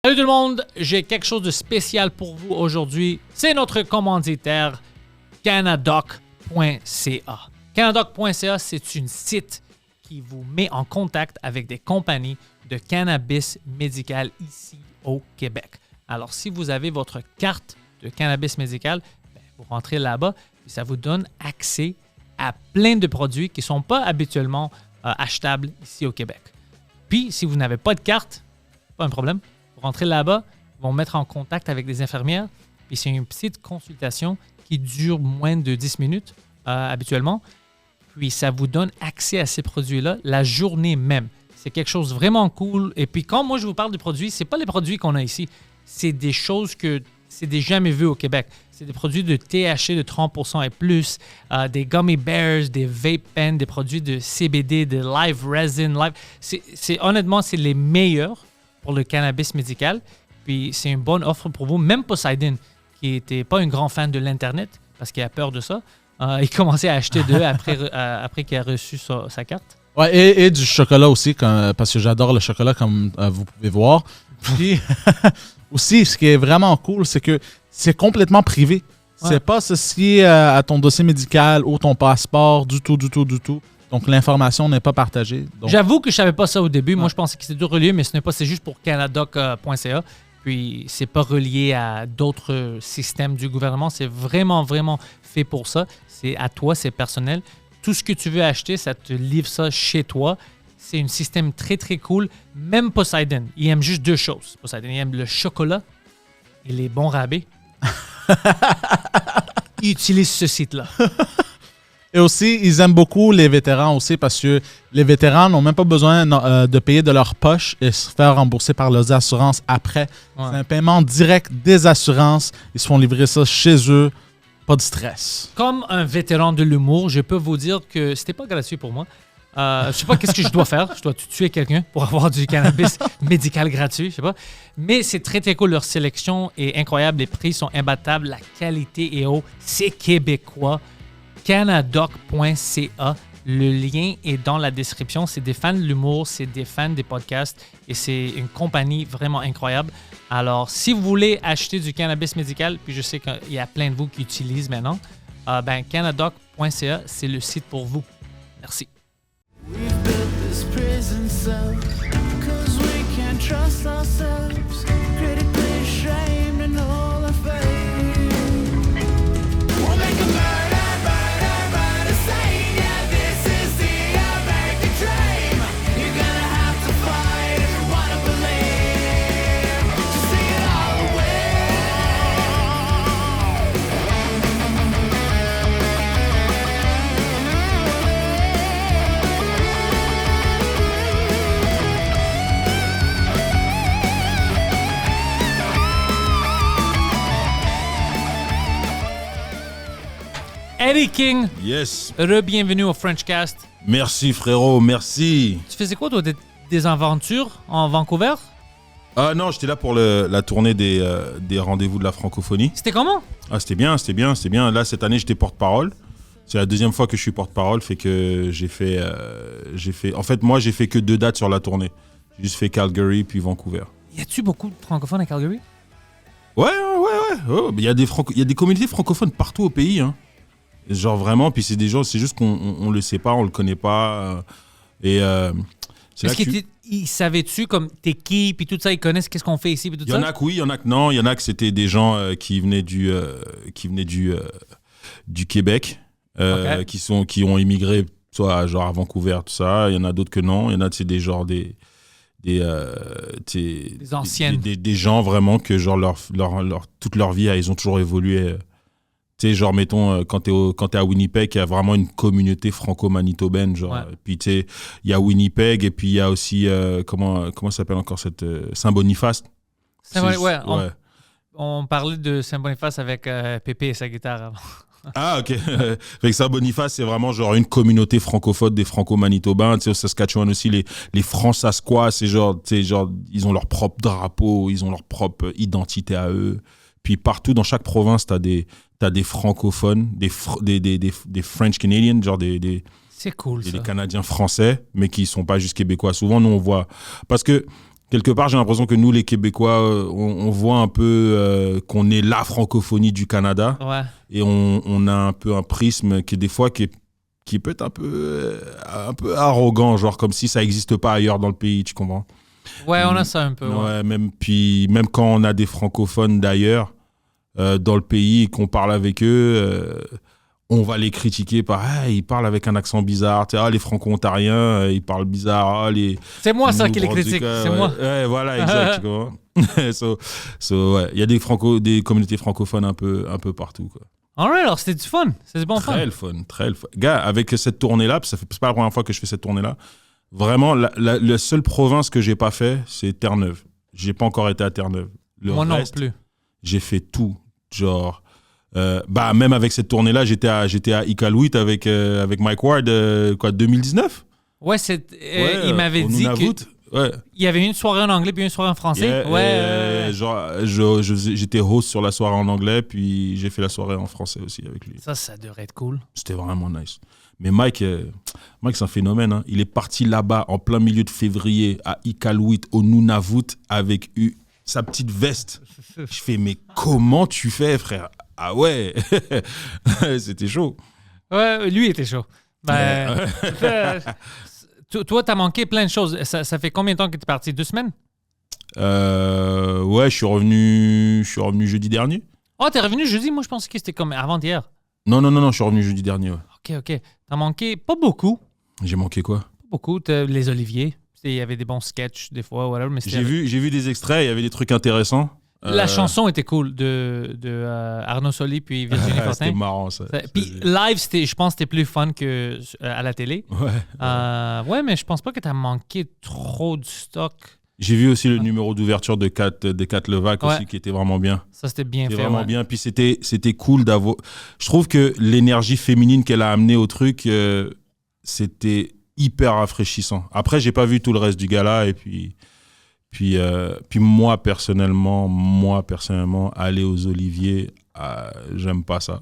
Salut tout le monde, j'ai quelque chose de spécial pour vous aujourd'hui. C'est notre commanditaire, Canadoc.ca. Canadoc.ca, c'est une site qui vous met en contact avec des compagnies de cannabis médical ici au Québec. Alors, si vous avez votre carte de cannabis médical, vous rentrez là-bas et ça vous donne accès à plein de produits qui ne sont pas habituellement achetables ici au Québec. Puis, si vous n'avez pas de carte, pas un problème. Vous rentrez là-bas, ils vont mettre en contact avec des infirmières. Puis c'est une petite consultation qui dure moins de 10 minutes habituellement. Puis ça vous donne accès à ces produits-là la journée même. C'est quelque chose de vraiment cool. Et puis quand moi je vous parle de produits, c'est pas les produits qu'on a ici. C'est des choses que c'est des jamais vues au Québec. C'est des produits de THC de 30% et plus, des gummy bears, des vape pens, des produits de CBD, de live resin. Honnêtement, c'est les meilleurs pour le cannabis médical. Puis c'est une bonne offre pour vous. Même Poseidon, qui n'était pas un grand fan de l'Internet, parce qu'il a peur de ça, il commençait à acheter d'eux après qu'il a reçu sa carte. Ouais, et du chocolat aussi, parce que j'adore le chocolat, comme vous pouvez voir. Puis aussi, ce qui est vraiment cool, c'est que c'est complètement privé. Ouais. C'est pas associé à ton dossier médical ou ton passeport, du tout. Donc, l'information n'est pas partagée. Donc... J'avoue que je savais pas ça au début. Ouais. Moi, je pensais que c'était tout relié, mais ce n'est pas. C'est juste pour Canadoc.ca. Puis, c'est pas relié à d'autres systèmes du gouvernement. C'est vraiment fait pour ça. C'est à toi, c'est personnel. Tout ce que tu veux acheter, ça te livre ça chez toi. C'est un système très cool. Même Poseidon, il aime juste deux choses. Poseidon, il aime le chocolat et les bons rabais. Il utilise ce site-là. Et aussi, ils aiment beaucoup les vétérans aussi parce que les vétérans n'ont même pas besoin de payer de leur poche et se faire rembourser par leurs assurances après. Ouais. C'est un paiement direct des assurances. Ils se font livrer ça chez eux. Pas de stress. Comme un vétéran de l'humour, je peux vous dire que c'était pas gratuit pour moi. Je sais pas qu'est-ce que je dois faire. Je dois tuer quelqu'un pour avoir du cannabis médical gratuit, je sais pas. Mais c'est très cool. Leur sélection est incroyable. Les prix sont imbattables. La qualité est haute. C'est québécois. Canadoc.ca. Le lien est dans la description. C'est des fans de l'humour, c'est des fans des podcasts et c'est une compagnie vraiment incroyable. Alors, si vous voulez acheter du cannabis médical, puis je sais qu'il y a plein de vous qui utilisent maintenant, Canadoc.ca, c'est le site pour vous. Merci. We've built this prison cell, 'cause we can't trust ourselves, critically ashamed and all our fame. We'll make a murder scene, yeah, this is the American dream. You're gonna have to fight if you wanna believe, to see it all away. Eddie King, yes. Re-bienvenue au Frenchcast. Merci frérot, merci. Tu faisais quoi toi, des aventures en Vancouver? Non, j'étais là pour la tournée des rendez-vous de la francophonie. C'était comment? C'était bien. Là, cette année, j'étais porte-parole. C'est la deuxième fois que je suis porte-parole, fait que j'ai fait... En fait, moi, j'ai fait que 2 dates sur la tournée. J'ai juste fait Calgary puis Vancouver. Y a-tu beaucoup de francophones à Calgary? Ouais. Il y a des communautés francophones partout au pays, hein. Genre vraiment, puis c'est des gens, c'est juste qu'on le sait pas, on le connaît pas. C'est là que savais-tu comme t'es qui, puis tout ça, ils connaissent qu'est-ce qu'on fait ici, puis tout ça? Il y en a que oui, il y en a que non. Il y en a que c'était des gens qui venaient du Québec, okay. qui ont immigré soit genre à Vancouver, tout ça. Il y en a d'autres que non. Il y en a c'est des genres des anciennes, des gens vraiment que genre toute leur vie ils ont toujours évolué. Tu sais, genre, mettons, quand t'es à Winnipeg, il y a vraiment une communauté franco-manitobaine, genre. Ouais. Puis, tu sais, il y a Winnipeg, et puis il y a aussi, comment s'appelle encore cette... Saint-Boniface. Ouais. On parlait de Saint-Boniface avec Pépé et sa guitare avant. Ah, ok. Fait que Saint-Boniface, c'est vraiment genre une communauté francophone des franco-manitobains. Tu sais, au Saskatchewan aussi, les Franc-Saskois, c'est genre, tu sais, genre, ils ont leur propre drapeau, ils ont leur propre identité à eux. Puis partout, dans chaque province, t'as des francophones, des French Canadians, genre c'est cool, des Canadiens français, mais qui sont pas juste québécois. Souvent, nous, on voit... Parce que Quelque part, j'ai l'impression que nous, les Québécois, on voit un peu qu'on est la francophonie du Canada. Ouais. Et on a un peu un prisme qui, des fois, qui peut être un peu arrogant, genre comme si ça n'existe pas ailleurs dans le pays, tu comprends? Ouais, on a ça un peu. Ouais, même quand on a des francophones d'ailleurs dans le pays et qu'on parle avec eux, on va les critiquer par ils parlent avec un accent bizarre, tu sais, les franco-ontariens, ils parlent bizarre, C'est moi ça qui les critique, c'est moi. Ouais, voilà, exact, tu comprends? Ouais, il y a des communautés francophones un peu partout, quoi. Alright, alors c'était du fun, c'est du bon fun. Très le fun. Gars, avec cette tournée-là, c'est pas la première fois que je fais cette tournée-là, vraiment, la seule province que j'ai pas fait, c'est Terre-Neuve. J'ai pas encore été à Terre-Neuve. Moi non plus. J'ai fait tout, genre... même avec cette tournée-là, j'étais à Iqaluit avec Mike Ward, 2019. Ouais, il m'avait dit ouais. Il y avait une soirée en anglais puis une soirée en français. J'étais host sur la soirée en anglais, puis j'ai fait la soirée en français aussi avec lui. Ça devrait être cool. C'était vraiment nice. Mais Mike, c'est un phénomène. Hein. Il est parti là-bas en plein milieu de février à Iqaluit, au Nunavut, avec sa petite veste. Je fais, mais comment tu fais, frère? Ah ouais, c'était chaud. Ouais, lui était chaud. Toi, t'as manqué plein de choses. Ça fait combien de temps que t'es parti? 2 semaines? Ouais, je suis revenu jeudi dernier. Oh, t'es revenu jeudi? Moi, je pensais que c'était comme avant-hier. Non, je suis revenu jeudi dernier. Ouais. OK. T'as manqué pas beaucoup. J'ai manqué quoi? Pas beaucoup. Les Oliviers. Il y avait des bons sketchs des fois, whatever. Mais j'ai vu des extraits, il y avait des trucs intéressants. La chanson était cool de Arnaud Soli puis Virginie Fortin. C'était marrant, ça. Puis live, je pense que c'était plus fun que à la télé. Ouais. Mais je pense pas que tu as manqué trop du stock. J'ai vu aussi le numéro d'ouverture de Kat Levac aussi, qui était vraiment bien. Ça, c'était bien fait. C'était vraiment bien. Puis c'était cool d'avoir... Je trouve que l'énergie féminine qu'elle a amenée au truc, c'était hyper rafraîchissant. Après, j'ai pas vu tout le reste du gala, et puis moi personnellement, aller aux Oliviers, j'aime pas ça.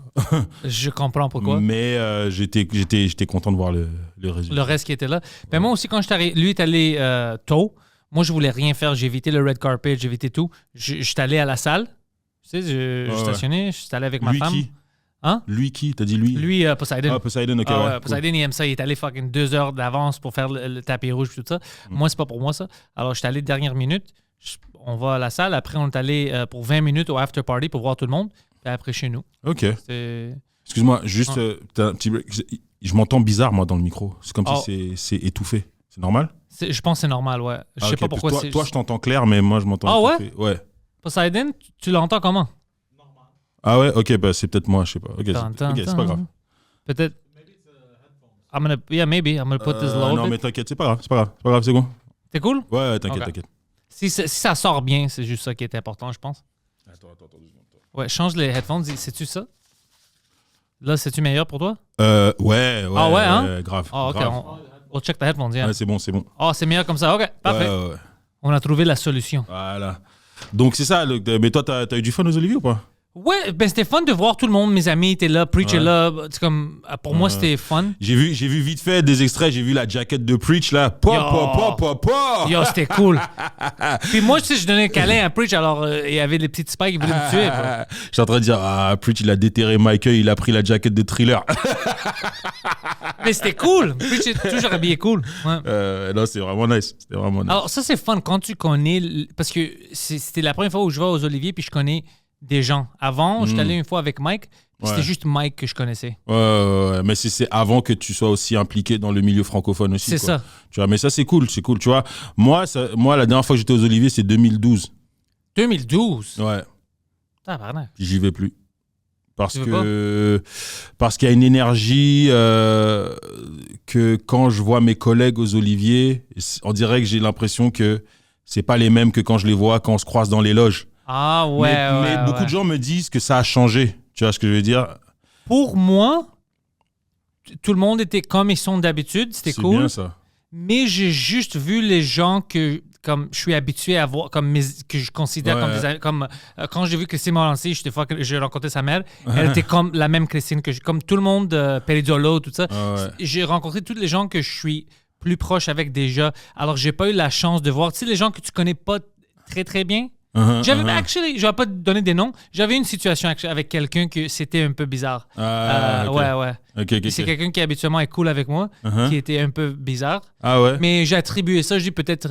Je comprends pourquoi. Mais j'étais content de voir le résultat. Le reste qui était là. Ben moi aussi, quand je suis arrivé, lui est allé tôt. Moi, je voulais rien faire. J'ai évité le red carpet, j'ai évité tout. Je suis allé à la salle. Tu sais, je stationnais, je suis allé avec ma femme. Qui? Hein? Lui qui? T'as dit lui? Lui, Poseidon. Ah, Poseidon, ok. Ouais, Poseidon, il aime ça. Il est allé fucking 2 heures d'avance pour faire le tapis rouge et tout ça. Moi, c'est pas pour moi, ça. Alors, je suis allé dernière minute. On va à la salle. Après, on est allé pour 20 minutes au after party pour voir tout le monde. Puis après, chez nous. Ok. Excuse-moi, juste t'as un petit break. Je m'entends bizarre, moi, dans le micro. C'est comme si c'est étouffé. C'est normal? Je pense que c'est normal, ouais. Je sais pas pourquoi c'est... Toi, je t'entends clair, mais moi, je m'entends étouffé. Ouais. Poseidon, tu l'entends comment? Ah ouais, ok, c'est peut-être moi, je sais pas. Ok, c'est pas grave. Peut-être. Maybe. I'm gonna put this low. Non, mais t'inquiète, c'est pas grave, c'est bon. T'es cool? Ouais, t'inquiète. Si ça sort bien, c'est juste ça qui est important, je pense. Attends, 2 secondes. Ouais, change les headphones. C'est-tu ça? Là, c'est-tu meilleur pour toi? Ouais. Ah ouais, hein? Grave. Ah, ok. Grave. We'll check the headphones, yeah. Ouais, c'est bon. Ah, c'est meilleur comme ça. Ok, parfait. Ouais. On a trouvé la solution. Voilà. Donc, c'est ça. Mais toi, t'as eu du fun aux Oliviers ou pas? Ouais, ben c'était fun de voir tout le monde. Mes amis étaient là, Preach est là. C'est comme, pour moi, c'était fun. J'ai vu vite fait des extraits. J'ai vu la jaquette de Preach là. Yo, c'était cool. Puis moi, tu sais, je donnais un câlin à Preach. Alors, il y avait des petites spikes qui voulaient me tuer. Je suis en train de dire, Preach, il a déterré Michael. Il a pris la jaquette de Thriller. Mais c'était cool. Preach est toujours habillé cool. Ouais. Non, c'est vraiment nice. Alors, ça, c'est fun quand tu connais. Parce que c'était la première fois où je vais aux Oliviers, puis je connais des gens. Avant, j'étais allé une fois avec Mike, c'était juste Mike que je connaissais. Ouais, mais c'est avant que tu sois aussi impliqué dans le milieu francophone aussi. C'est ça. Tu vois, mais ça, c'est cool, tu vois. Moi, la dernière fois que j'étais aux Oliviers, c'est 2012. 2012? Ouais. Ah, pardon. J'y vais plus. Parce qu'il y a une énergie que quand je vois mes collègues aux Oliviers, on dirait que j'ai l'impression que c'est pas les mêmes que quand je les vois, quand on se croise dans les loges. Ah ouais, mais beaucoup de gens me disent que ça a changé. Tu vois ce que je veux dire? Pour moi, tout le monde était comme ils sont d'habitude. C'était cool. C'est bien ça. Mais j'ai juste vu les gens que comme je suis habitué à voir, que je considère comme des amis. Comme quand j'ai vu Christine Morancy, j'ai rencontré sa mère. Elle était comme la même Christine comme tout le monde, Perizzolo, tout ça. J'ai rencontré tous les gens que je suis plus proche avec déjà. Alors, j'ai pas eu la chance de voir, tu sais, les gens que tu connais pas très, très bien. Actually, je vais pas te donner des noms. J'avais une situation avec quelqu'un que c'était un peu bizarre. Ok. Ouais. Ok. C'est quelqu'un qui habituellement est cool avec moi, qui était un peu bizarre. Ah ouais? Mais j'ai attribué ça. Je dis peut-être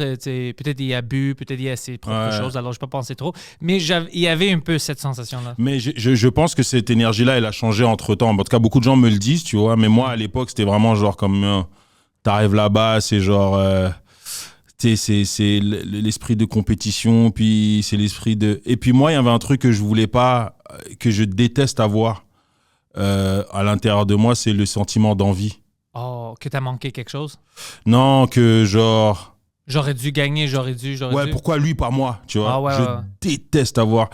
il a bu, peut-être il a ses propres choses, alors je peux pas penser trop. Mais il y avait un peu cette sensation-là. Mais je pense que cette énergie-là, elle a changé entre-temps. En tout cas, beaucoup de gens me le disent, tu vois. Mais moi, à l'époque, c'était vraiment genre comme... t'arrives là-bas, c'est genre... c'est l'esprit de compétition, puis c'est l'esprit de... Et puis moi, il y avait un truc que je voulais pas, que je déteste avoir à l'intérieur de moi, c'est le sentiment d'envie. Oh, que t'as manqué quelque chose? Non, que genre... J'aurais dû gagner, j'aurais dû. Pourquoi lui, pas moi, tu vois? Je déteste avoir...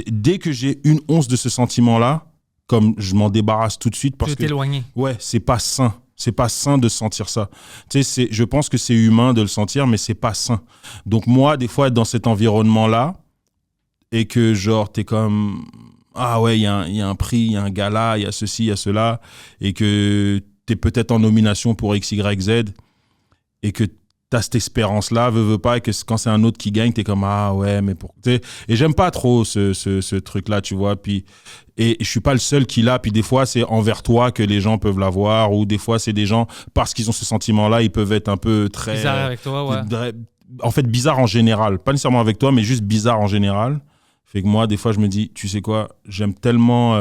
Dès que j'ai une once de ce sentiment-là, comme je m'en débarrasse tout de suite parce que... éloigné. Ouais, c'est pas sain. C'est pas sain de sentir ça. Tu sais, je pense que c'est humain de le sentir, mais c'est pas sain. Donc moi, des fois, être dans cet environnement-là et que genre, t'es comme... Ah ouais, il y a un prix, il y a un gala, il y a ceci, il y a cela, et que t'es peut-être en nomination pour X, Y, Z, et que t'as cette espérance-là, veut pas, et que quand c'est un autre qui gagne, t'es comme, ah ouais, mais pour... Et j'aime pas trop ce truc-là, tu vois, puis... Et je suis pas le seul qui l'a, puis des fois, c'est envers toi que les gens peuvent l'avoir, ou des fois, c'est des gens, parce qu'ils ont ce sentiment-là, ils peuvent être un peu très... Bizarre avec toi, ouais. En fait, bizarre en général. Pas nécessairement avec toi, mais juste bizarre en général. Fait que moi, des fois, je me dis, tu sais quoi, j'aime tellement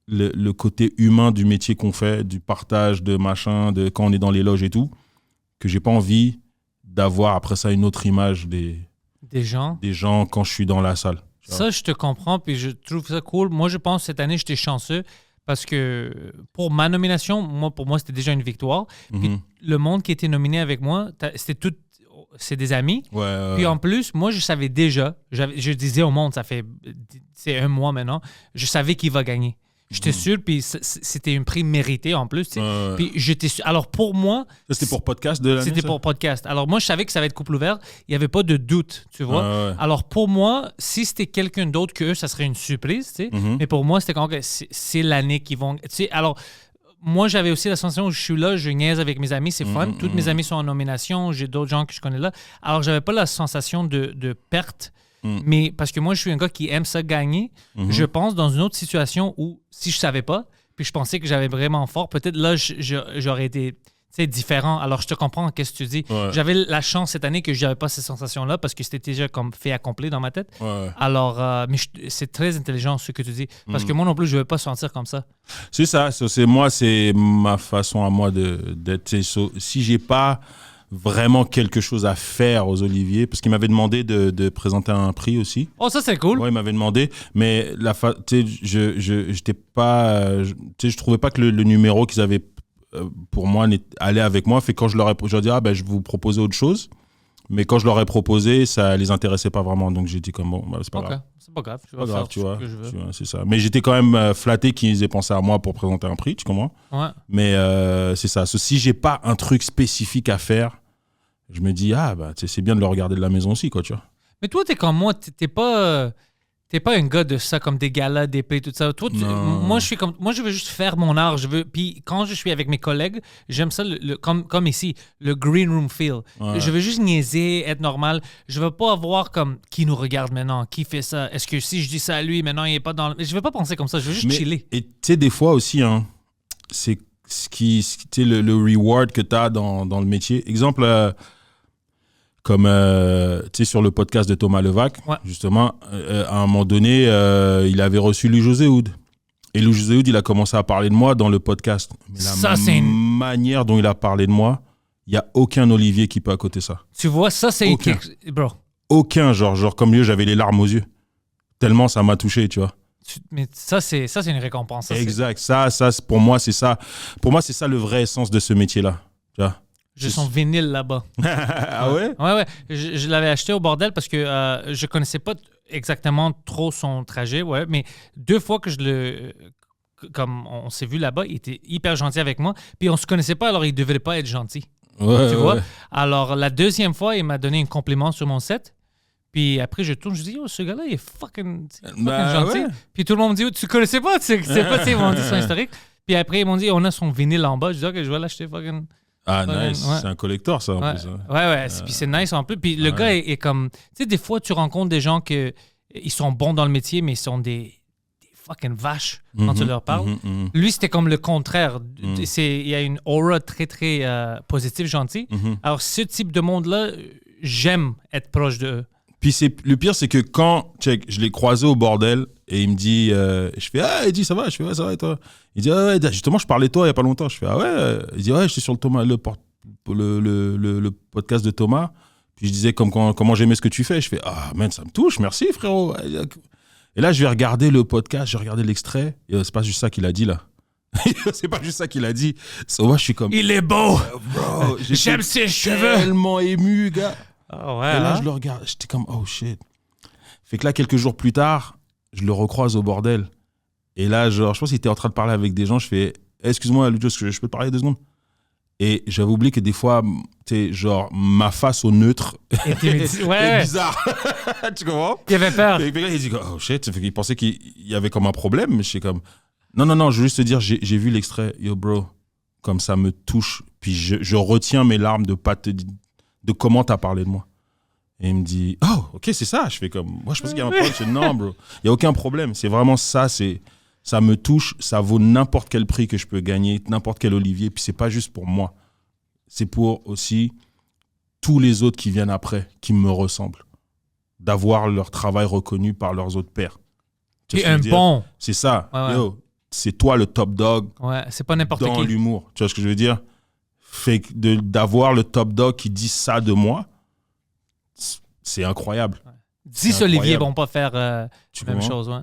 le côté humain du métier qu'on fait, du partage, de machin, de quand on est dans les loges et tout, que j'ai pas envie d'avoir après ça une autre image des gens quand je suis dans la salle. Ça, je te comprends, puis je trouve ça cool. Moi, je pense que cette année, j'étais chanceux parce que pour ma nomination, pour moi, c'était déjà une victoire. Puis le monde qui était nominé avec moi, c'est des amis. Puis en plus, moi, je savais déjà, je disais au monde, c'est un mois maintenant, je savais qui va gagner. J'étais sûr, puis c'était un prix mérité en plus. Puis j'étais sûr. Alors pour moi... Ça, c'était pour podcast de l'année? C'était pour podcast. Alors moi, je savais que ça va être couple ouvert. Il n'y avait pas de doute, tu vois. Alors pour moi, si c'était quelqu'un d'autre qu'eux, ça serait une surprise, tu sais. Mais pour moi, c'était quand c'est l'année qu'ils vont... Tu sais, alors... Moi, j'avais aussi la sensation où je suis là, je niaise avec mes amis, c'est fun. Toutes mes amis sont en nomination, j'ai d'autres gens que je connais là. Alors, j'avais pas la sensation de perte. Mais parce que moi, je suis un gars qui aime ça gagner. Je pense dans une autre situation où, si je savais pas, puis je pensais que j'avais vraiment fort, peut-être là, j'aurais été différent. Alors, je te comprends qu'est-ce que tu dis. J'avais la chance cette année que je n'avais pas ces sensations-là parce que c'était déjà comme fait accompli dans ma tête. Alors, mais c'est très intelligent ce que tu dis. Parce que moi non plus, je ne veux pas sentir comme ça. C'est ça. C'est ma façon à moi d'être. Si j'ai pas vraiment quelque chose à faire aux Oliviers, parce qu'il m'avait demandé de présenter un prix aussi. Oh, ça c'est cool. Ouais, il m'avait demandé, mais j'étais pas, je trouvais pas que le numéro qu'ils avaient pour moi allait avec moi. Fait que quand je leur ai dit je vais vous proposer autre chose, mais quand je leur ai proposé, ça les intéressait pas vraiment, donc j'ai dit comme bon, c'est pas grave. C'est pas grave. C'est pas grave, tu vois, c'est ça. Mais j'étais quand même flatté qu'ils aient pensé à moi pour présenter un prix, tu comprends? Ouais. Mais c'est ça. Si j'ai pas un truc spécifique à faire, je me dis c'est bien de le regarder de la maison aussi, quoi, tu vois. Mais toi, t'es comme moi, t'es pas un gars de ça, comme des galas, des prix, tout ça. Toi, moi, je veux juste faire mon art. Puis quand je suis avec mes collègues, j'aime ça, comme ici, le green room feel. Ouais. Je veux juste niaiser, être normal. Je veux pas avoir comme qui nous regarde maintenant, qui fait ça. Est-ce que si je dis ça à lui, maintenant, il est pas dans le... Je veux pas penser comme ça, je veux juste chiller. Et tu sais, des fois aussi, c'est le reward que tu as dans le métier. Exemple... comme sur le podcast de Thomas Levac, justement, à un moment donné, il avait reçu Louis José Houd. Et Louis José Houd, il a commencé à parler de moi dans le podcast. Mais la manière dont il a parlé de moi, il n'y a aucun Olivier qui peut à côté ça. Tu vois, ça, c'est... Aucun. Bro. Aucun, genre comme lui, j'avais les larmes aux yeux. Tellement ça m'a touché, tu vois. Mais ça, c'est une récompense. Ça, exact. Ça, pour moi, c'est ça. Pour moi, c'est ça le vrai essence de ce métier-là. Tu vois. J'ai son vinyle là-bas. Ah ouais? Ouais. Je l'avais acheté au bordel parce que je connaissais pas exactement trop son trajet, mais 2 fois que comme on s'est vu là-bas, il était hyper gentil avec moi. Puis on se connaissait pas, alors il devait pas être gentil. Tu vois? Alors la 2e fois, il m'a donné un compliment sur mon set. Puis après, je tourne, je dis, ce gars-là, il est fucking gentil. Ouais. Puis tout le monde me dit, tu connaissais pas, tu sais pas, ils m'ont dit son historique. Puis après, ils m'ont dit, on a son vinyle en bas. Je dis, OK, je vais l'acheter fucking. Ah, Ouais, nice. ouais. C'est un collector, ça, en Ouais, plus. ouais. Puis c'est nice en plus. Puis le gars est comme. Tu sais, des fois, tu rencontres des gens ils sont bons dans le métier, mais ils sont des fucking vaches quand tu leur parles. Lui, c'était comme le contraire. Il y a une aura très, très positive, gentille. Alors, ce type de monde-là, j'aime être proche d'eux. Puis le pire, c'est que quand je l'ai croisé au bordel et il me dit, je fais, ah, Eddie, ça va? Je fais, ouais, ça va et toi? Il dit, ah, ouais, justement, je parlais de toi il n'y a pas longtemps. Je fais, ah ouais? Il dit, ouais, j'étais sur le podcast de Thomas. Puis je disais comment j'aimais ce que tu fais. Je fais, ah, man, ça me touche, merci, frérot. Et là, je vais regarder le podcast, j'ai regardé l'extrait. Et c'est pas juste ça qu'il a dit, là. C'est pas juste ça qu'il a dit. Moi, je suis comme, Il est beau! bro, J'aime ses cheveux! tellement ému, gars. Ah ouais. Et là, hein? je le regarde, j'étais comme, oh shit. Fait que là, quelques jours plus tard, je le recroise au bordel. Et là, genre, je pense qu'il était en train de parler avec des gens. Je fais, excuse-moi, Lujo, est-ce que je peux te parler 2 secondes? Et j'avais oublié que des fois, tu sais, genre, ma face au neutre est bizarre. Tu comprends? Il avait peur. Et puis là, il dit, oh shit. Fait qu'il pensait qu'il y avait comme un problème. Mais je suis comme, non, je veux juste te dire, j'ai vu l'extrait. Yo, bro, comme ça me touche. Puis je retiens mes larmes de de comment t'as parlé de moi. Et il me dit, oh, ok, c'est ça. Je fais comme, moi, je pensais qu'il y avait un problème. Je fais, non, bro, il n'y a aucun problème. C'est vraiment ça. Ça me touche. Ça vaut n'importe quel prix que je peux gagner, n'importe quel Olivier. Puis c'est pas juste pour moi. C'est pour aussi tous les autres qui viennent après, qui me ressemblent. D'avoir leur travail reconnu par leurs autres pairs. Tu vois Et ce que je un veux dire? bon. C'est ça. Ouais. Yo, c'est toi le top dog Ouais, c'est pas n'importe dans qui. l'humour. Tu vois ce que je veux dire? Fait que d'avoir le top dog qui dit ça de moi, c'est incroyable. 10 C'est Olivier incroyable. vont pas faire la même comprends? chose. Ouais.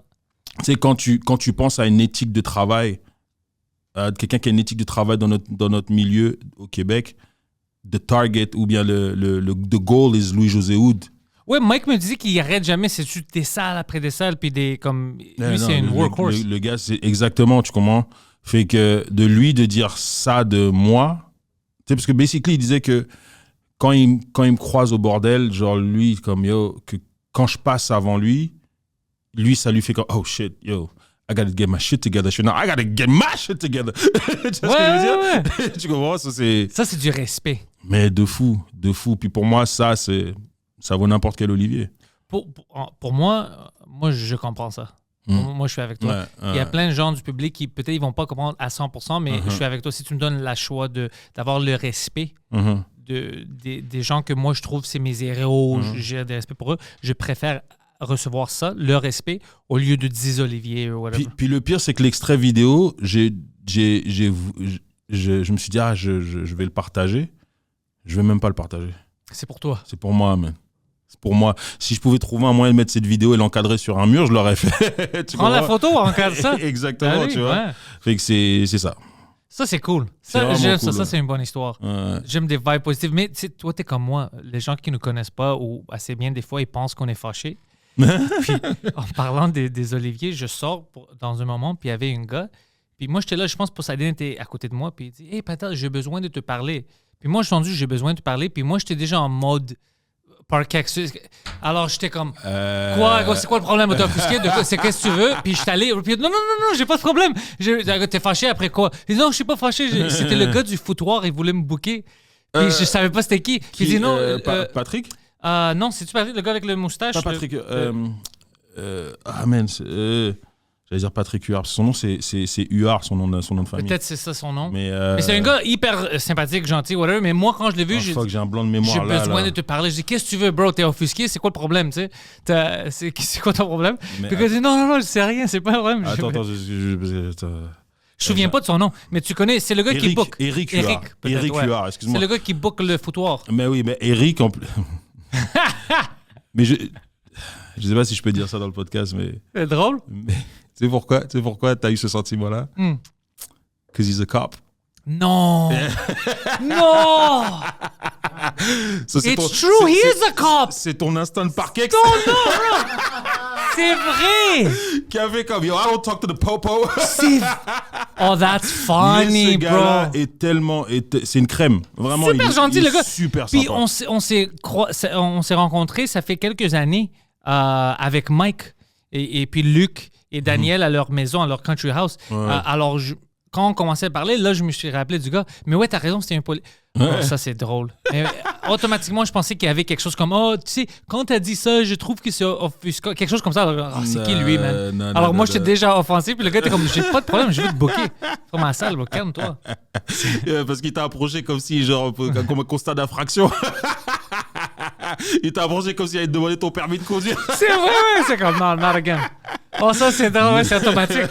Tu sais, quand tu penses à une éthique de travail, quelqu'un qui a une éthique de travail dans notre milieu au Québec, the target ou bien the goal is Louis-José Hood. Ouais, Mike me disait qu'il arrête jamais. C'est des salles après des salles. Puis lui, Non, c'est une workhorse. Le gars, c'est exactement, tu comprends? Fait que de lui de dire ça de moi, tu sais, parce que basically, il disait que quand il me croise au bordel, genre lui, comme yo, que quand je passe avant lui, ça lui fait comme, oh shit, yo, I gotta get my shit together. Je fais, non, I gotta get my shit together. Tu vois ce que je veux dire? Tu comprends? Ça, c'est du respect. Mais de fou. Puis pour moi, ça vaut n'importe quel Olivier. Pour moi, je comprends ça. Moi, je suis avec toi. Ouais, Il y a plein de gens du public qui, peut-être, ils vont pas comprendre à 100%, mais je suis avec toi. Si tu me donnes la choix d'avoir le respect des gens que moi, je trouve, c'est mes héros, j'ai des respects pour eux, je préfère recevoir ça, le respect, au lieu de 10 Olivier ou whatever. Puis le pire, c'est que l'extrait vidéo, je me suis dit, je vais le partager. Je vais même pas le partager. C'est pour toi. C'est pour moi, man. C'est pour moi. Si je pouvais trouver un moyen de mettre cette vidéo et l'encadrer sur un mur, je l'aurais fait. Prends la photo, encadre ça. Exactement, Allez, tu vois. ouais. Fait que c'est ça. Ça, c'est cool. C'est Ça, vraiment j'aime cool, ça. ouais. C'est une bonne histoire. J'aime des vibes positives. Mais toi, t'es comme moi. Les gens qui nous connaissent pas ou assez bien, des fois, ils pensent qu'on est fâchés. Puis, en parlant des Olivier, je sors dans un moment, puis il y avait un gars. Puis moi, j'étais là, je pense que Poseidon était à côté de moi. Puis il dit, hey, Patel, j'ai besoin de te parler. Puis moi, je suis rendu, j'ai besoin de te parler. Puis moi, j'étais déjà en mode parquet. Alors, j'étais comme, quoi, c'est quoi le problème? T'es offusqué? C'est qu'est-ce que tu veux? Puis je suis allé, puis non, j'ai pas de problème. T'es fâché après quoi? Il dit, non, je suis pas fâché. C'était le gars du foutoir, il voulait me booker. Puis je savais pas c'était qui. Puis il dit, non. Patrick? Non, c'est-tu Patrick, le gars avec le moustache? Pas Patrick. Man, j'allais dire Patrick Huard. Son nom, c'est Huard, son nom de famille. Peut-être c'est ça son nom. Mais c'est un gars hyper sympathique, gentil, whatever. Mais moi, quand je l'ai vu, j'ai un blanc de mémoire là. J'ai besoin de te parler. Je dis, qu'est-ce que tu veux, bro? T'es offusqué? C'est quoi le problème, tu sais? C'est quoi ton problème? Puis il dit, non, je sais rien, c'est pas un problème. Attends, je me souviens pas de son nom, mais tu connais, c'est le gars qui book. Eric Huard, excuse-moi. C'est le gars qui book le foutoir. Mais oui, mais Eric, en plus. Mais je sais pas si je peux dire ça dans le podcast, mais. C'est drôle. Mais tu sais pourquoi t'as eu ce sentiment-là? Because he's a cop. Non! Non! Ça, It's true, he is a cop! C'est ton instinct de parquet. Non! C'est vrai! Qui avait comme, yo, I don't talk to the popo. Oh, that's funny, mais ce gars-là bro. est tellement. C'est une crème. Vraiment, Super gentil, il est le gars. Super sympa. Puis on s'est rencontrés, ça fait quelques années, avec Mike et puis Luc et Daniel à leur maison, à leur country house. Ouais. Alors, quand on commençait à parler, là, je me suis rappelé du gars. Mais ouais, t'as raison, c'était un policier. Oh, ça, c'est drôle. Mais automatiquement, je pensais qu'il y avait quelque chose comme tu sais, quand t'as dit ça, je trouve que c'est offusqué. Quelque chose comme ça. Alors, c'est qui lui, man? Alors, moi, j'étais déjà offensé, puis le gars était comme, j'ai pas de problème, je vais te booker. Comme ma salle, bro, calme-toi. Parce qu'il t'a approché comme si, genre, comme un constat d'infraction. Il t'a approché comme s'il allait te demander ton permis de conduire. C'est vrai, ouais, c'est comme, non, not again. Oh, ça, c'est drôle, ouais, c'est automatique.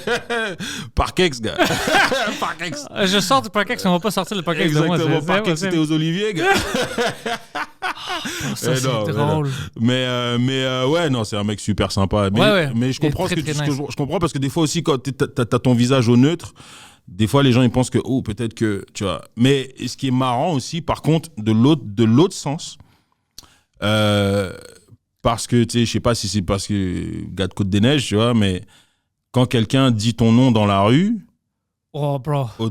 Parkex, gars. Parkex. Je sors du Parkex, on va pas sortir le Parkex de moi. Exactement, Parkex, c'était aux Oliviers, gars. Ça, c'est drôle. Mais ouais, non, c'est un mec super sympa. Mais je comprends je comprends parce que des fois aussi, quand t'as ton visage au neutre, des fois, les gens, ils pensent que, peut-être que, tu vois. Mais ce qui est marrant aussi, par contre, de l'autre sens, parce que, tu sais, je sais pas si c'est parce que gars de Côte-des-Neiges, tu vois, mais quand quelqu'un dit ton nom dans la rue, oh, bro. au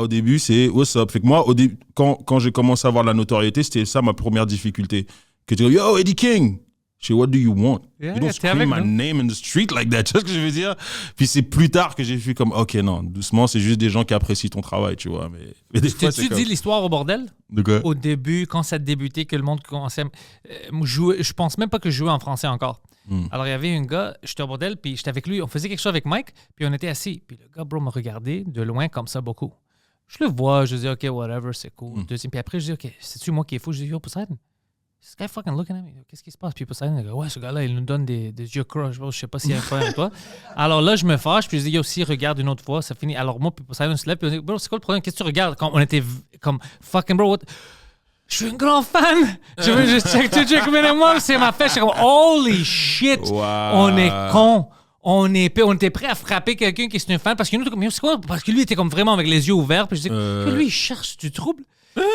début, c'est what's up. Fait que moi, quand j'ai commencé à avoir la notoriété, c'était ça ma première difficulté. Que tu dis, yo, Eddie King. Je sais, what do you want? Yeah, you don't scream my name in the street like that. Tu vois ce que je veux dire? Puis c'est plus tard que j'ai vu comme, ok, non, doucement, c'est juste des gens qui apprécient ton travail, tu vois. Mais des fois, c'est tu dis l'histoire au bordel? De quoi? Au début, quand ça a débuté, que le monde commençait à jouer, je pense même pas que je jouais en français encore. Alors, il y avait un gars, j'étais au bordel, puis j'étais avec lui, on faisait quelque chose avec Mike, puis on était assis. Puis le gars, bro, me regardait de loin comme ça beaucoup. Je le vois, je dis, OK, whatever, c'est cool. Deuxième, puis après, je dis, OK, c'est-tu moi qui est fou? Je dis, yo, Poseidon, this guy fucking looking at me. Qu'est-ce qui se passe? Puis Poseidon, il dit, ouais, ce gars-là, il nous donne des yeux croches. Je sais pas s'il y a un problème avec toi. Alors là, je me fâche, puis je dis, yo, si regarde une autre fois, ça finit. Alors moi, puis Poseidon se lève, puis on dit, bro, c'est quoi le problème? Qu'est-ce que tu regardes? Quand on était comme, fucking bro, what? Je suis un grand fan. Je check moi, c'est ma fête. Je suis comme, holy shit. Wow. On est con. On était prêt à frapper quelqu'un qui est un fan parce que nous, comme, c'est quoi? Parce que lui était comme vraiment avec les yeux ouverts. Puis je dis, lui, il cherche du trouble.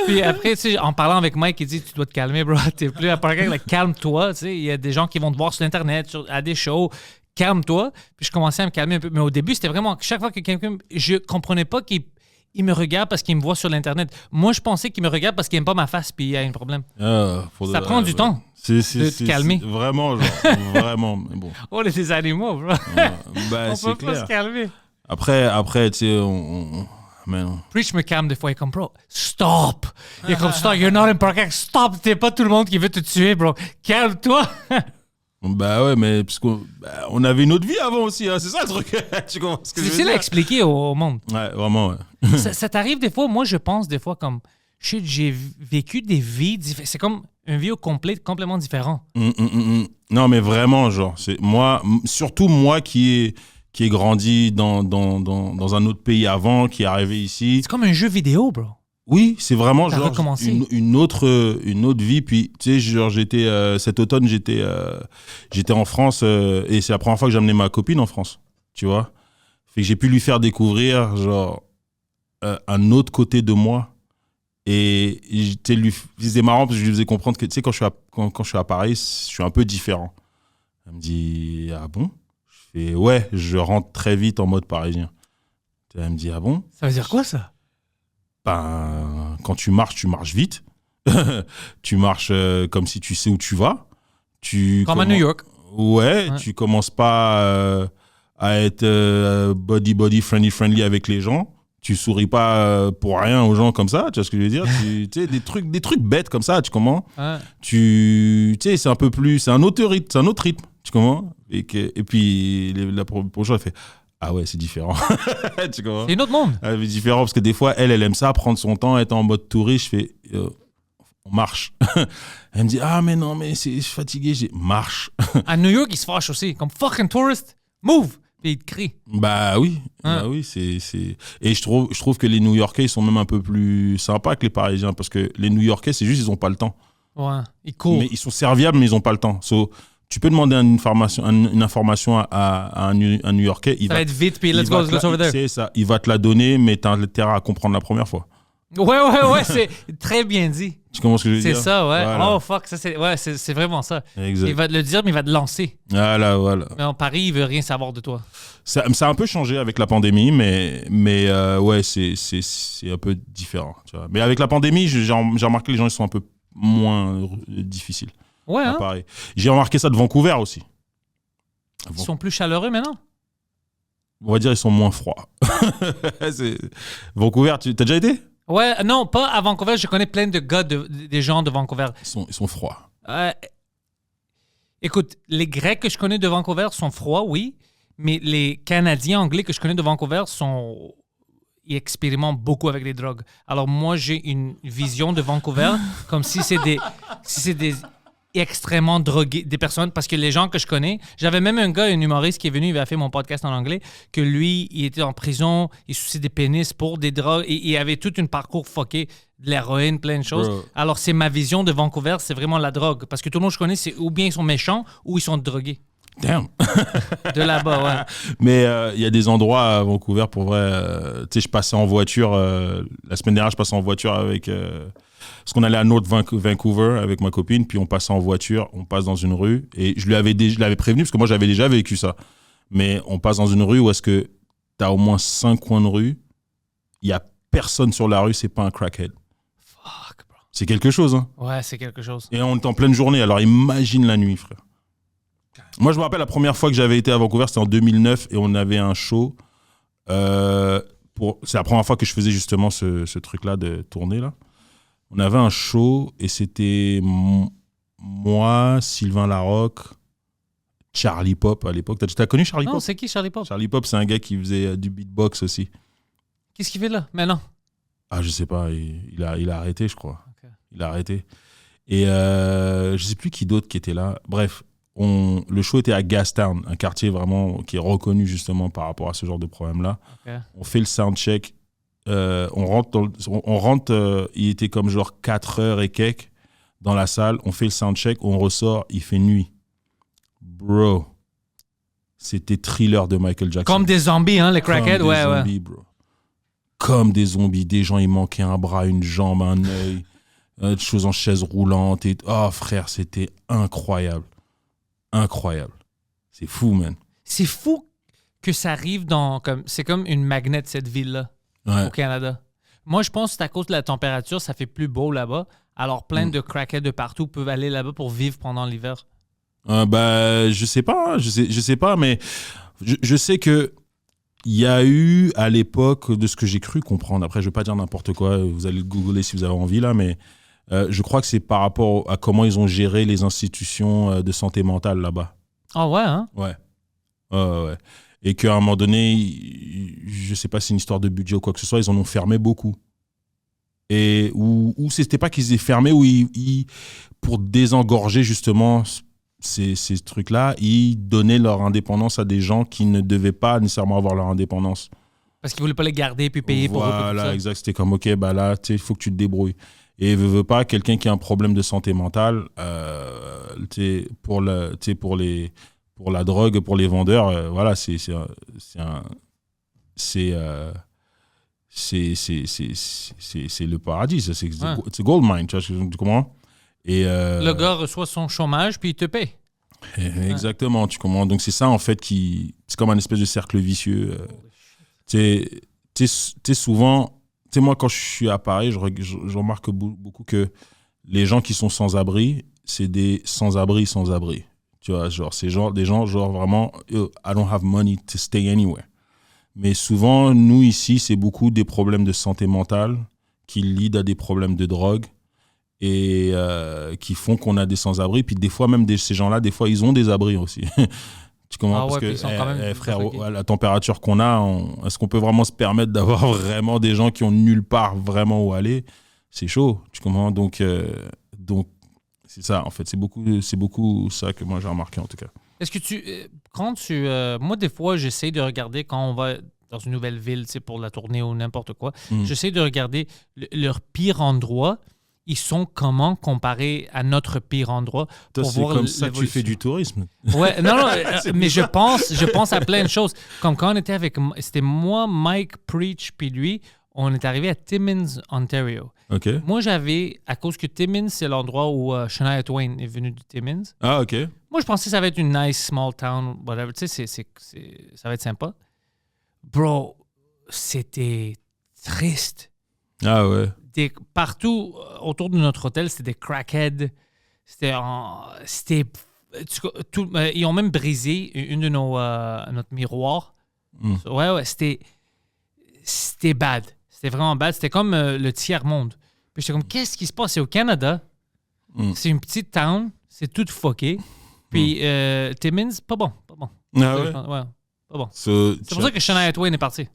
Puis après, tu sais, en parlant avec Mike, il dit, tu dois te calmer, bro. T'es plus à parler, calme-toi. Tu sais, il y a des gens qui vont te voir sur Internet, à des shows. Calme-toi. Puis je commençais à me calmer un peu. Mais au début, c'était vraiment, chaque fois que quelqu'un, je comprenais pas qu'il me regarde parce qu'il me voit sur l'Internet. Moi, je pensais qu'il me regarde parce qu'il n'aime pas ma face puis il y a un problème. Ça prend du temps de te calmer. Vraiment, genre, vraiment. Bon. On est des animaux, bro. On peut pas se calmer. Après tu sais, mais non. Preach me calme des fois. Il est comme, bro, stop. Il est comme, stop, you're not in Parkex. Stop, t'es pas tout le monde qui veut te tuer, bro. Calme-toi. Bah ouais, mais parce qu'on avait une autre vie avant aussi, hein. C'est ça le truc. Tu comprends ce que c'est difficile à expliquer au monde. Ouais, vraiment, ouais. ça t'arrive des fois, moi je pense des fois comme, shit, j'ai vécu des vies différentes. C'est comme une vie au complet, complètement différent. Non, mais vraiment, genre, c'est moi, surtout moi qui ai grandi dans un autre pays avant, qui est arrivé ici. C'est comme un jeu vidéo, bro. Oui, c'est vraiment genre une autre vie. Puis tu sais, genre cet automne j'étais en France et c'est la première fois que j'ai amené ma copine en France, tu vois. Fait que j'ai pu lui faire découvrir genre un autre côté de moi et c'est marrant parce que je lui faisais comprendre que tu sais quand je suis à Paris, je suis un peu différent. Elle me dit ah bon? Je fais ouais, je rentre très vite en mode parisien. Elle me dit ah bon? Ça veut dire quoi ça? Ben, quand tu marches vite. Tu marches comme si tu sais où tu vas. Comme à New York. Ouais, tu commences pas à être body friendly avec les gens. Tu souris pas pour rien aux gens comme ça, tu vois ce que je veux dire? Tu sais, des trucs bêtes comme ça, tu comprends? Ouais. Tu sais, c'est un peu plus, c'est un autre rythme, tu comprends? Et puis, la prochaine, elle fait, ah ouais, c'est différent. Tu comprends? C'est un autre monde. C'est différent parce que des fois, elle aime ça, prendre son temps, être en mode touriste. Je fais, on marche. Elle me dit, ah mais non, mais je suis fatigué. J'ai marche. À New York, ils se fâchent aussi. Comme fucking tourist, move. Puis ils te crient. Bah oui, c'est. Et je trouve que les New-Yorkais, ils sont même un peu plus sympas que les Parisiens parce que les New-Yorkais, c'est juste, ils ont pas le temps. Ouais, ils courent. Mais ils sont serviables, mais ils ont pas le temps. Tu peux demander une information à un New-Yorkais. Ça va être vite, puis let's go over there. C'est ça. Il va te la donner, mais tu as intérêt à comprendre la première fois. Ouais, c'est très bien dit. Tu comprends ce que je veux dire? C'est ça, ouais. Voilà. Oh, fuck, ça, c'est vraiment ça. Exact. Il va te le dire, mais il va te lancer. Voilà. Mais en Paris, il veut rien savoir de toi. Ça a un peu changé avec la pandémie, mais ouais, c'est un peu différent. Tu vois. Mais avec la pandémie, j'ai remarqué que les gens ils sont un peu moins difficiles. Ouais, hein? Pareil. J'ai remarqué ça de Vancouver aussi. Ils sont plus chaleureux maintenant? On va dire ils sont moins froids. Vancouver, t'as déjà été? Ouais, non, pas à Vancouver. Je connais plein de gars, des gens de Vancouver. Ils sont froids. Écoute, les Grecs que je connais de Vancouver sont froids, oui, mais les Canadiens anglais que je connais de Vancouver ils expérimentent beaucoup avec les drogues. Alors moi, j'ai une vision de Vancouver comme si c'est des extrêmement drogués, des personnes, parce que les gens que je connais, j'avais même un gars, un humoriste qui est venu, il a fait mon podcast en anglais, que lui, il était en prison, il souciait des pénis pour des drogues, et il avait tout un parcours fucké, de l'héroïne, plein de choses. Bro. Alors c'est ma vision de Vancouver, c'est vraiment la drogue, parce que tout le monde que je connais, c'est ou bien ils sont méchants, ou ils sont drogués. Damn. De là-bas, ouais. Mais il y a des endroits à Vancouver, pour vrai. Tu sais, je passais en voiture, la semaine dernière, je passais en voiture avec... parce qu'on allait à North Vancouver avec ma copine, puis on passait en voiture, on passe dans une rue, et je l'avais prévenu, parce que moi, j'avais déjà vécu ça. Mais on passe dans une rue où est-ce que t'as au moins 5 coins de rue, il y a personne sur la rue, c'est pas un crackhead. Fuck, bro. C'est quelque chose, hein. Ouais, c'est quelque chose. Et on est en pleine journée, alors imagine la nuit, frère. Moi, je me rappelle la première fois que j'avais été à Vancouver, c'était en 2009, et on avait un show. C'est la première fois que je faisais justement ce truc-là de tournée, là. On avait un show, et c'était moi, Sylvain Larocque, Charlie Pop à l'époque. T'as connu Charlie Non, Pop? c'est qui Charlie Pop? Charlie Pop, c'est un gars qui faisait du beatbox aussi. Qu'est-ce qu'il fait là, maintenant? Ah, je sais pas, il a arrêté, je crois. Okay. Il a arrêté. Et je sais plus qui d'autre qui était là. Bref, le show était à Gastown, un quartier vraiment qui est reconnu justement par rapport à ce genre de problème-là. Okay. On fait le soundcheck. On rentre, il était comme genre 4 heures et quelques dans la salle. On fait le soundcheck, on ressort, il fait nuit. Bro, c'était Thriller de Michael Jackson. Comme des zombies, hein, les crackheads, Comme des ouais, zombies, bro. Comme des zombies. Des gens, il manquait un bras, une jambe, un œil, des choses en chaise roulante. Oh, frère, c'était incroyable. Incroyable. C'est fou, man. C'est fou que ça arrive c'est comme une magnet, cette ville-là, Ouais. au Canada. Moi, je pense que c'est à cause de la température, ça fait plus beau là-bas. Alors, plein de crackheads de partout peuvent aller là-bas pour vivre pendant l'hiver. Je sais pas, hein, je sais pas, mais je sais que il y a eu à l'époque, de ce que j'ai cru comprendre, après je vais pas dire n'importe quoi, vous allez le googler si vous avez envie là, mais je crois que c'est par rapport à comment ils ont géré les institutions de santé mentale là-bas. Ah ouais, hein? Ouais. Ouais. Et qu'à un moment donné, je sais pas si c'est une histoire de budget ou quoi que ce soit, ils en ont fermé beaucoup. Et ou c'était pas qu'ils aient fermé, ou pour désengorger justement ces trucs-là, ils donnaient leur indépendance à des gens qui ne devaient pas nécessairement avoir leur indépendance. Parce qu'ils voulaient pas les garder puis payer pour eux. Voilà, exact. C'était comme, OK, bah là, il faut que tu te débrouilles. Et veux pas, quelqu'un qui a un problème de santé mentale, pour la drogue, pour les vendeurs, voilà, c'est le paradis. C'est gold mine, tu vois comment? Et le gars reçoit son chômage puis il te paye. Exactement, tu comprends. Donc c'est ça en fait c'est comme un espèce de cercle vicieux. Tu sais, souvent, tu sais, moi quand je suis à Paris, je remarque beaucoup que les gens qui sont sans-abri, c'est des sans-abri. Tu vois, genre, c'est des gens, genre vraiment, I don't have money to stay anywhere. Mais souvent, nous ici, c'est beaucoup des problèmes de santé mentale qui lead à des problèmes de drogue et qui font qu'on a des sans-abri. Puis des fois, même ces gens-là, des fois, ils ont des abris aussi. Tu comprends? Parce que, frère, à la température qu'on a, est-ce qu'on peut vraiment se permettre d'avoir vraiment des gens qui ont nulle part vraiment où aller? C'est chaud, tu comprends? Donc c'est ça, en fait. C'est beaucoup ça que moi, j'ai remarqué, en tout cas. Est-ce que moi, des fois, j'essaie de regarder quand on va dans une nouvelle ville, pour la tournée ou n'importe quoi, j'essaie de regarder leur pire endroit. Ils sont comment comparés à notre pire endroit? Toi, c'est comme ça que tu fais du tourisme. Ouais, non, mais je pense à plein de choses. Comme quand on était c'était moi, Mike, Preach, puis lui, on est arrivé à Timmins, Ontario. OK. Moi, à cause que Timmins, c'est l'endroit où Shania Twain est venue de Timmins. Ah, OK. Moi, je pensais que ça va être une nice small town, whatever. Tu sais, ça va être sympa. Bro, c'était triste. Ah ouais. Partout autour de notre hôtel, c'était des crackheads. Ils ont même brisé notre miroir. Ouais, c'était bad. C'était vraiment bad. C'était comme le tiers-monde. Puis j'étais comme, qu'est-ce qui se passe? C'est au Canada. C'est une petite town. C'est tout fucké. Puis Timmins, pas bon. Ah ouais? Ouais, pas bon. So, C'est pour ça que Shania Twain est parti.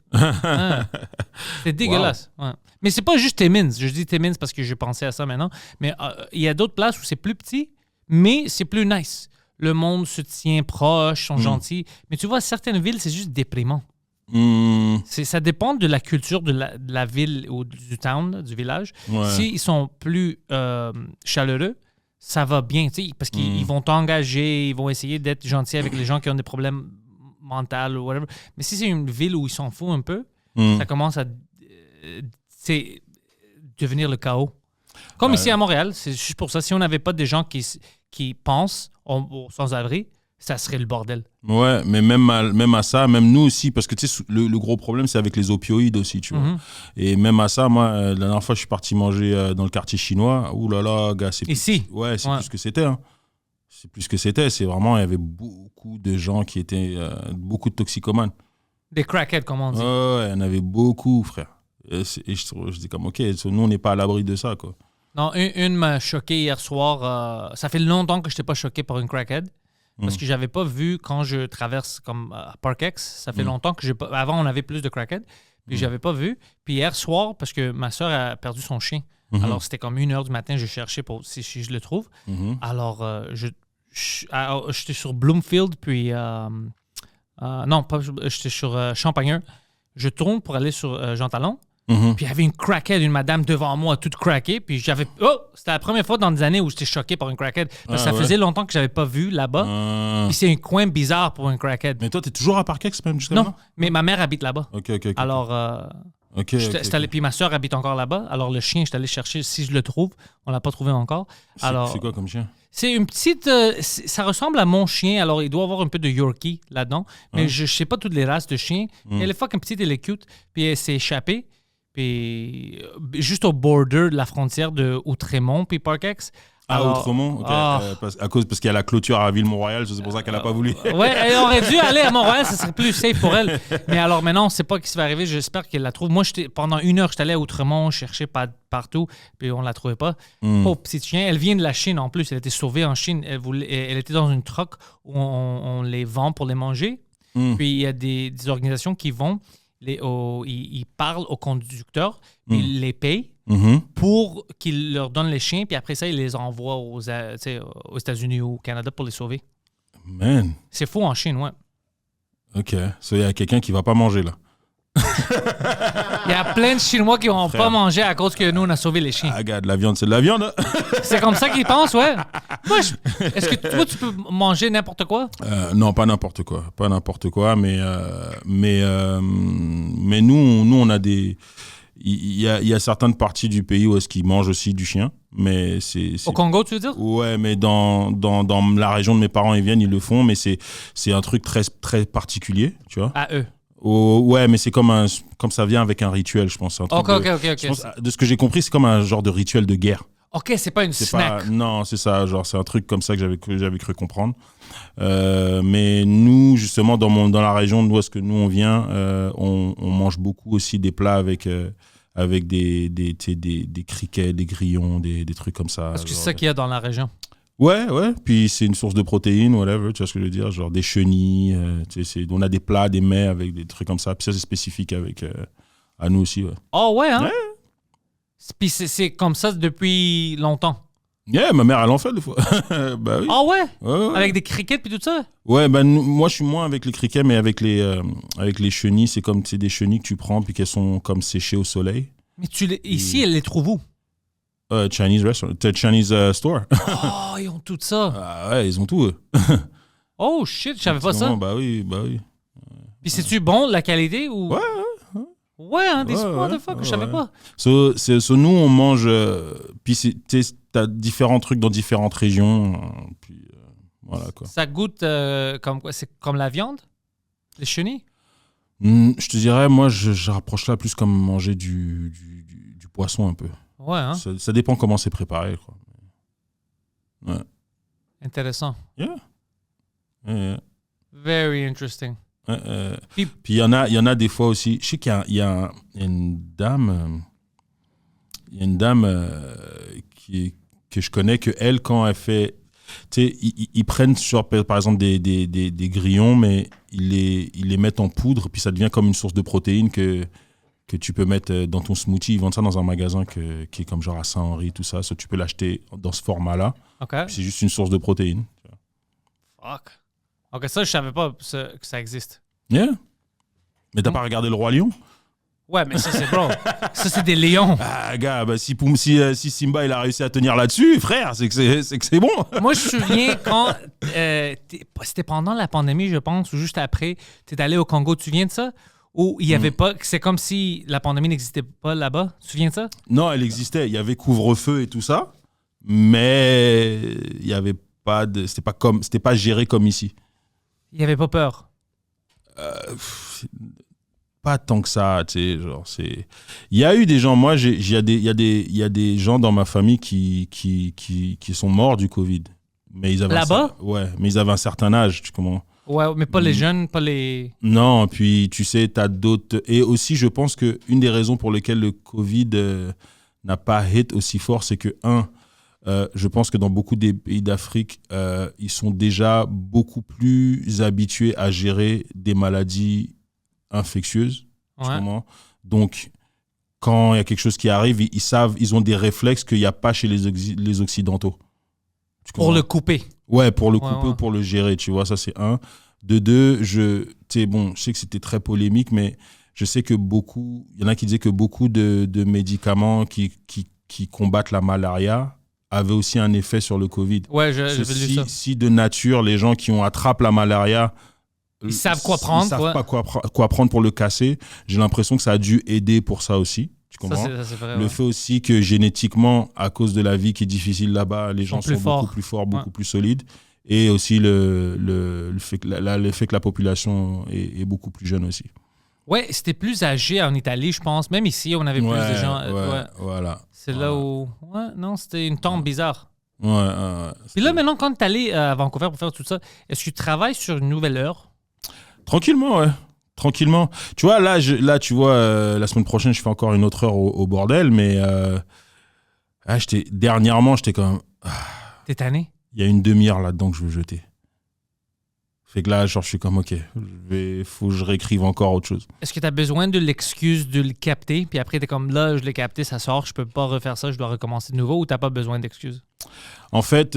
C'est dégueulasse. Ouais. Mais c'est pas juste Timmins. Je dis Timmins parce que j'ai pensé à ça maintenant. Mais il y a d'autres places où c'est plus petit, mais c'est plus nice. Le monde se tient proche, sont gentils. Mais tu vois, certaines villes, c'est juste déprimant. Ça dépend de la culture de la ville ou du town, du village. Ouais. S'ils sont plus chaleureux, ça va bien, parce qu'ils vont t'engager, ils vont essayer d'être gentils avec les gens qui ont des problèmes mentaux ou whatever. Mais si c'est une ville où ils s'en foutent un peu, ça commence à devenir le chaos. Comme ici à Montréal, c'est juste pour ça. Si on n'avait pas des gens qui pensent aux sans-abri, ça serait le bordel. Ouais, mais même à ça, même nous aussi, parce que tu sais, le gros problème, c'est avec les opioïdes aussi, tu vois. Et même à ça, moi, la dernière fois, je suis parti manger dans le quartier chinois. Ouh là là, gars, c'est ici? Ouais, c'est plus ce que c'était. Hein. C'est plus ce que c'était. C'est vraiment, il y avait beaucoup de gens qui étaient, beaucoup de toxicomanes. Des crackheads, comme on dit. Ouais, il y en avait beaucoup, frère. Et je dis comme, OK, nous, on n'est pas à l'abri de ça, quoi. Non, une m'a choqué hier soir. Ça fait longtemps que je n'étais pas choqué par une crackhead. Parce que j'avais pas vu quand je traverse comme à Parkex. Ça fait longtemps que j'ai pas. Avant, on avait plus de crackhead. Puis j'avais pas vu. Puis hier soir, parce que ma soeur a perdu son chien. Alors c'était comme 1h du matin, je cherchais pour si je le trouve. Alors j'étais sur Bloomfield, puis non, pas j'étais sur Champagneux. Je tourne pour aller sur Jean Talon. Puis il y avait une crackhead, une madame devant moi, toute craquée. Puis j'avais. Oh! C'était la première fois dans des années où j'étais choqué par une crackhead. Parce que ça faisait longtemps que j'avais pas vu là-bas. Puis c'est un coin bizarre pour une crackhead. Mais toi, t'es toujours à Parkex, même jusqu'à Non, maintenant? mais ma mère habite là-bas. OK. Alors, puis ma soeur habite encore là-bas. Alors le chien, je suis allé chercher si je le trouve. On l'a pas trouvé encore. C'est quoi comme chien? C'est une petite. Ça ressemble à mon chien. Alors, il doit avoir un peu de Yorkie là-dedans. Mais je sais pas toutes les races de chiens. Elle est fucking petite, elle est cute. Puis elle s'est échappée. Puis juste au border de la frontière de Outremont puis Parkex. Outremont? OK. Parce qu'il y a la clôture à Ville-Mont-Royal, c'est pour ça qu'elle n'a pas voulu. Ouais, elle aurait dû aller à Montréal, ça serait plus safe pour elle. Mais alors maintenant, on ne sait pas ce qui va arriver. J'espère qu'elle la trouve. Moi, pendant 1 heure, j'étais allé à Outremont, chercher partout, puis on ne la trouvait pas. Pauvre petite chien. Elle vient de la Chine en plus. Elle a été sauvée en Chine. Elle était dans une truck où on les vend pour les manger. Puis il y a des organisations qui vont. Ils parlent aux conducteurs, ils les payent pour qu'ils leur donnent les chiens, puis après ça, ils les envoient aux États-Unis ou au Canada pour les sauver. Man. C'est fou en Chine, ouais. OK. Il y a quelqu'un qui va pas manger, là. Il y a plein de Chinois qui vont pas manger à cause que nous, on a sauvé les chiens. Ah, regarde, la viande, c'est de la viande. Hein? C'est comme ça qu'ils pensent, ouais. Est-ce que toi, tu peux manger n'importe quoi? Non, pas n'importe quoi. Pas n'importe quoi, mais nous, on a des... Il y a certaines parties du pays où est-ce qu'ils mangent aussi du chien, mais c'est... Au Congo, tu veux dire? Ouais, mais dans la région de mes parents, ils viennent, ils le font, mais c'est un truc très, très particulier, tu vois. À eux. Ouais, mais c'est comme ça vient avec un rituel, je pense. OK. Je pense, de ce que j'ai compris, c'est comme un genre de rituel de guerre. OK, c'est pas une snack. Non, c'est ça. Genre, c'est un truc comme ça que j'avais cru comprendre. Mais nous, justement, dans la région d'où est-ce que nous on vient, on mange beaucoup aussi des plats avec des criquets, des grillons, des trucs comme ça. Est-ce que c'est ça qu'il y a dans la région? Ouais. Puis c'est une source de protéines, whatever, tu vois ce que je veux dire, genre des chenilles, on a des plats, des mets avec des trucs comme ça. Puis ça, c'est spécifique à nous aussi, ouais. Oh ouais, hein? Ouais. Puis c'est comme ça depuis longtemps? Yeah, ma mère, elle en fait des fois. Bah oui. Ah ouais? Ouais. Avec des crickets puis tout ça? Ouais, moi, je suis moins avec les criquets, mais avec les chenilles, c'est comme des chenilles que tu prends puis qu'elles sont comme séchées au soleil. Mais ici, elle les trouve où? Chinese restaurant, Chinese store. Oh, ils ont tout ça. Ah ouais, ils ont tout, eux. Oh shit, je savais pas ça. Bah oui. Puis c'est-tu bon, la qualité ou... Ouais. Ouais, hein, des motherfuckers, je savais pas. So, nous, on mange... puis t'as différents trucs dans différentes régions. Puis voilà, quoi. Ça goûte comme quoi? C'est comme la viande? Les chenilles? Je te dirais, moi, je rapproche là plus comme manger du poisson un peu. Ouais, hein? Ça dépend comment c'est préparé, quoi. Ouais. Intéressant. Yeah. Very interesting. Puis il y en a des fois aussi. Je sais qu'il y a une dame, que je connais, que elle, quand elle fait, tu sais, ils prennent par exemple des grillons, mais ils les mettent en poudre, puis ça devient comme une source de protéines que tu peux mettre dans ton smoothie. Ils vendent ça dans un magasin qui est comme genre à Saint-Henri, tout ça. Tu peux l'acheter dans ce format-là. OK. C'est juste une source de protéines. Fuck. OK, ça, je savais pas que ça existe. Yeah. Mais t'as pas regardé Le Roi Lion? Ouais, mais ça, c'est bro. Ça, c'est des lions. Ah, gars, bah, si Simba il a réussi à tenir là-dessus, frère, c'est que c'est bon. Moi, je me souviens quand c'était pendant la pandémie, je pense, ou juste après, t'es allé au Congo. Tu te souviens de ça? Où il y avait pas. C'est comme si la pandémie n'existait pas là-bas. Tu te souviens de ça? Non, elle existait. Il y avait couvre-feu et tout ça, mais il y avait pas de. C'était pas géré comme ici. Il n'y avait pas peur. Pas tant que ça, tu sais, genre c'est. Il y a eu des gens. Moi, il y a des gens dans ma famille qui sont morts du Covid. Mais ils avaient là-bas? Ouais, mais ils avaient un certain âge, tu comprends? Ouais, mais pas les jeunes, pas les. Non, puis tu sais, t'as d'autres. Et aussi, je pense que une des raisons pour lesquelles le Covid n'a pas hit aussi fort, c'est que je pense que dans beaucoup des pays d'Afrique, ils sont déjà beaucoup plus habitués à gérer des maladies infectieuses. Ouais. Donc, quand il y a quelque chose qui arrive, ils savent, ils ont des réflexes qu'il n'y a pas chez les Occidentaux. Pour le couper. Ouais, pour le couper ouais. ou pour le gérer, tu vois, ça c'est un. De deux, je sais que c'était très polémique, mais je sais que il y en a qui disaient que beaucoup de médicaments qui combattent la malaria avaient aussi un effet sur le Covid. Ouais, j'ai vu ça. Si de nature, les gens qui ont attrapé la malaria, ils savent quoi prendre. Ils savent pas quoi prendre pour le casser. J'ai l'impression que ça a dû aider pour ça aussi. Tu comprends? Ça, c'est vrai, le fait aussi que génétiquement, à cause de la vie qui est difficile là-bas, les gens sont beaucoup plus forts, beaucoup plus solides. Et aussi le fait que la population est beaucoup plus jeune aussi. Ouais, c'était plus âgé en Italie, je pense. Même ici, on avait plus de gens. Voilà. C'est là où. Ouais, non, c'était une tombe bizarre. Ouais. Puis là, maintenant, quand tu es allé à Vancouver pour faire tout ça, est-ce que tu travailles sur une nouvelle heure? Tranquillement, ouais. Tranquillement. Tu vois, là tu vois, la semaine prochaine, je fais encore une autre heure au bordel, mais dernièrement, j'étais quand même. T'es tanné? Il y a une demi-heure là-dedans que je veux jeter. Fait que là, genre, je suis comme, OK, faut que je réécrive encore autre chose. Est-ce que tu as besoin de l'excuse de le capter, puis après, tu es comme, là, je l'ai capté, ça sort, je peux pas refaire ça, je dois recommencer de nouveau, ou tu n'as pas besoin d'excuses? En fait,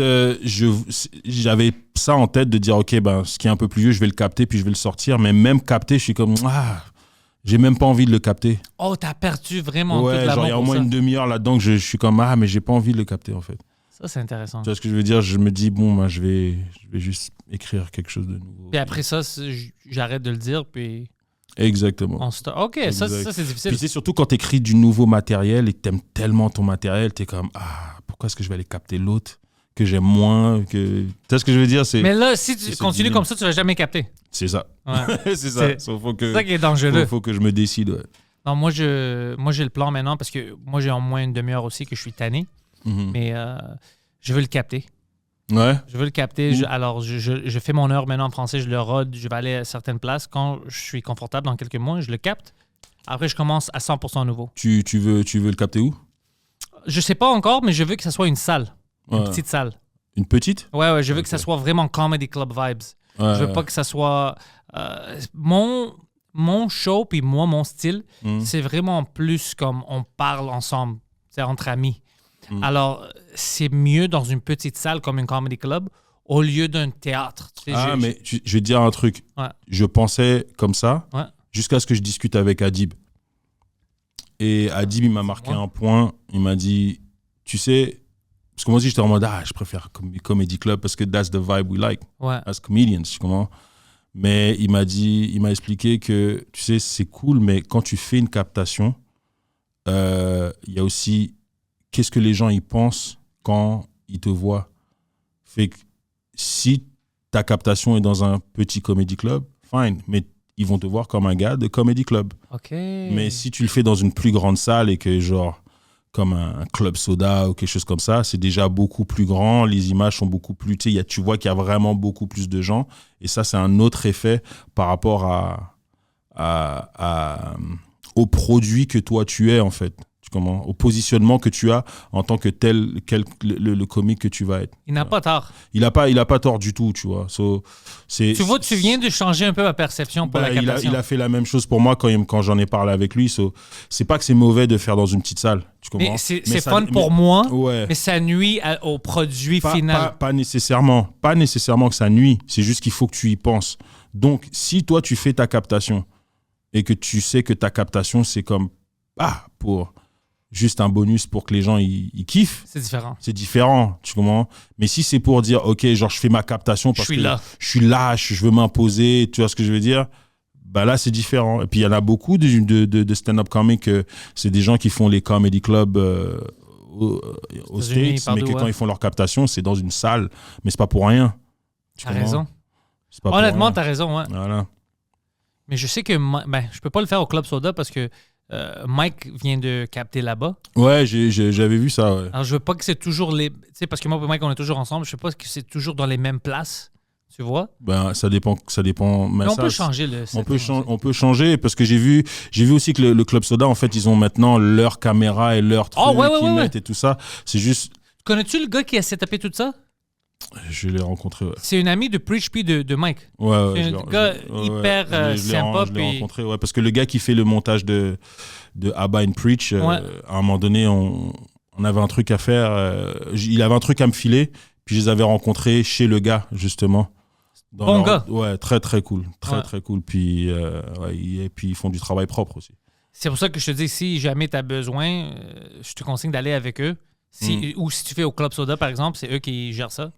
j'avais ça en tête de dire, OK, ben, ce qui est un peu plus vieux, je vais le capter, puis je vais le sortir. Mais même capter, je suis comme, j'ai même pas envie de le capter. Oh, t'as perdu vraiment toute la genre, il y a au moins une demi-heure là-dedans que je suis comme, mais j'ai pas envie de le capter, en fait. Ça, c'est intéressant. Tu vois ce que je veux dire? Je me dis, bon, ben, je vais juste écrire quelque chose de nouveau. Puis après ça, j'arrête de le dire, puis... Exactement. OK, ça, c'est difficile. Puis c'est surtout quand tu écris du nouveau matériel et que tu aimes tellement ton matériel, tu es comme, pourquoi est-ce que je vais aller capter l'autre que j'aime moins tu sais ce que je veux dire? Mais là, si tu continues comme ça, tu vas jamais capter. C'est ça. Ouais. C'est ça. C'est ça qui est dangereux. Faut que je me décide, ouais. Non, moi, j'ai le plan maintenant parce que moi, j'ai en moins une demi-heure aussi que je suis tanné. Mais je veux le capter. Ouais. Je veux le capter. Alors, je fais mon heure maintenant en français, je le rode, je vais aller à certaines places. Quand je suis confortable dans quelques mois, je le capte. Après, je commence à 100% nouveau. Tu veux le capter où? Je sais pas encore, mais je veux que ça soit une salle. Une petite salle. Une petite? Ouais, je veux que ça soit vraiment comedy club vibes. Je veux pas que ça soit... mon show puis moi, mon style, c'est vraiment plus comme on parle ensemble, c'est entre amis. Alors, c'est mieux dans une petite salle comme une comedy club au lieu d'un théâtre. Mais je vais te dire un truc. Ouais. Je pensais comme ça jusqu'à ce que je discute avec Adib. Et Adib, il m'a marqué un point. Il m'a dit, tu sais, parce que moi aussi, j'étais en mode, je préfère comedy club parce que that's the vibe we like as comedians, tu comprends? Mais il m'a expliqué que, tu sais, c'est cool, mais quand tu fais une captation, il y a aussi qu'est-ce que les gens y pensent quand ils te voient. Fait que si ta captation est dans un petit comedy club, fine, mais ils vont te voir comme un gars de comedy club. OK. Mais si tu le fais dans une plus grande salle et que genre comme un Club Soda ou quelque chose comme ça, c'est déjà beaucoup plus grand, les images sont beaucoup plus... Tu vois qu'il y a vraiment beaucoup plus de gens. Et ça, c'est un autre effet par rapport au produit que toi, tu es, en fait. Au positionnement que tu as en tant que le comique que tu vas être. Il n'a pas tort. Il a pas tort du tout, tu vois. Tu viens de changer un peu ma perception pour la captation. Il a fait la même chose pour moi quand j'en ai parlé avec lui. C'est pas que c'est mauvais de faire dans une petite salle. Tu comprends? Mais c'est fun pour moi, ouais. Mais ça nuit au produit final. Pas nécessairement que ça nuit. C'est juste qu'il faut que tu y penses. Donc, si toi, tu fais ta captation et que tu sais que ta captation, c'est comme pour juste un bonus pour que les gens ils kiffent. C'est différent, tu comprends? Mais si c'est pour dire, OK, genre, je fais ma captation parce que je suis lâche, je veux m'imposer, tu vois ce que je veux dire? Bah là, c'est différent. Et puis, il y en a beaucoup de stand-up comics, c'est des gens qui font les comedy clubs aux States, mais que quand ils font leur captation, c'est dans une salle. Mais c'est pas pour rien. T'as raison. Honnêtement, t'as raison, ouais. Voilà. Mais je sais que je peux pas le faire au Club Soda parce que Mike vient de capter là-bas. Ouais, j'avais vu ça. Ouais. Alors, je veux pas que c'est toujours les... Tu sais, parce que moi et Mike, on est toujours ensemble. Je sais pas que c'est toujours dans les mêmes places. Tu vois? Ben, ça dépend. Mais on peut changer le setting. On peut changer parce que j'ai vu aussi que le Club Soda, en fait, ils ont maintenant leur caméra et leur truc qu'ils mettent et tout ça. C'est juste... Connais-tu le gars qui a setupé tout ça? Je l'ai rencontré, ouais. C'est un ami de Preach puis de Mike. Ouais, c'est un gars hyper sympa. Je l'ai rencontré, ouais, parce que le gars qui fait le montage de Abba and Preach, à un moment donné, on avait un truc à faire. Il avait un truc à me filer, puis je les avais rencontrés chez le gars, justement. Gars. Ouais, très, très cool. Très cool. Puis, et puis, ils font du travail propre aussi. C'est pour ça que je te dis, si jamais tu as besoin, je te conseille d'aller avec eux. Ou si tu fais au Club Soda, par exemple, c'est eux qui gèrent ça.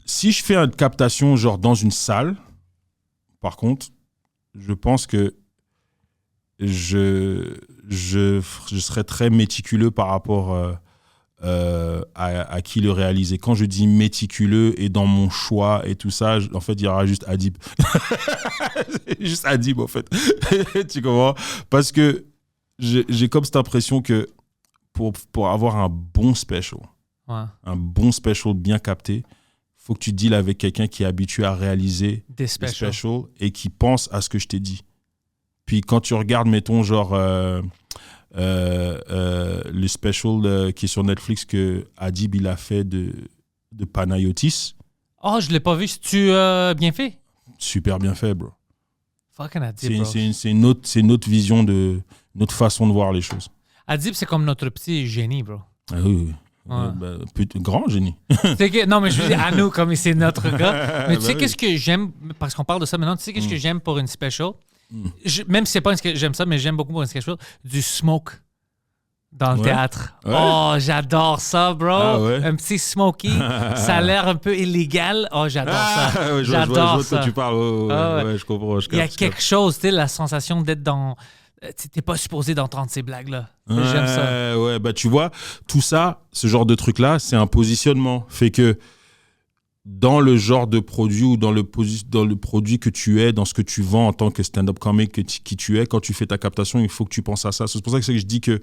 Si je fais une captation genre dans une salle, par contre, je pense que je serais très méticuleux par rapport à qui le réaliser. Quand je dis méticuleux et dans mon choix et tout ça, en fait, il y aura juste Adib. Juste Adib, en fait. Tu comprends? Parce que j'ai comme cette impression que pour avoir un bon special, bien capté, faut que tu deals avec quelqu'un qui est habitué à réaliser des specials et qui pense à ce que je t'ai dit. Puis quand tu regardes, mettons, genre le special qui est sur Netflix que Adib il a fait de Panayotis. Oh, je l'ai pas vu. C'est-tu bien fait? Super bien fait, bro. Fucking Adib, bro. C'est une autre vision, une autre façon de voir les choses. Adib, c'est comme notre petit génie, bro. Ah oui. Grand génie. Non, mais je dis à nous, comme c'est notre gars. Mais tu sais qu'est-ce que j'aime, parce qu'on parle de ça maintenant, tu sais qu'est-ce que j'aime pour une special? Même si c'est pas j'aime ça, mais j'aime beaucoup pour une special, du smoke dans le théâtre. Ouais. Oh, j'adore ça, bro. Ah ouais. Un petit smoky, ça a l'air un peu illégal. Oh, j'adore ça. Ouais, j'adore ça. Tu parles. Ouais, je comprends. Il y a quelque chose, tu sais, la sensation d'être dans... T'es pas supposé d'entendre ces blagues-là. J'aime ça. Ouais, bah tu vois, tout ça, ce genre de truc-là, c'est un positionnement. Fait que dans le genre de produit ou dans le produit que tu es, dans ce que tu vends en tant que stand-up comic qui tu es, quand tu fais ta captation, il faut que tu penses à ça. C'est pour ça que je dis que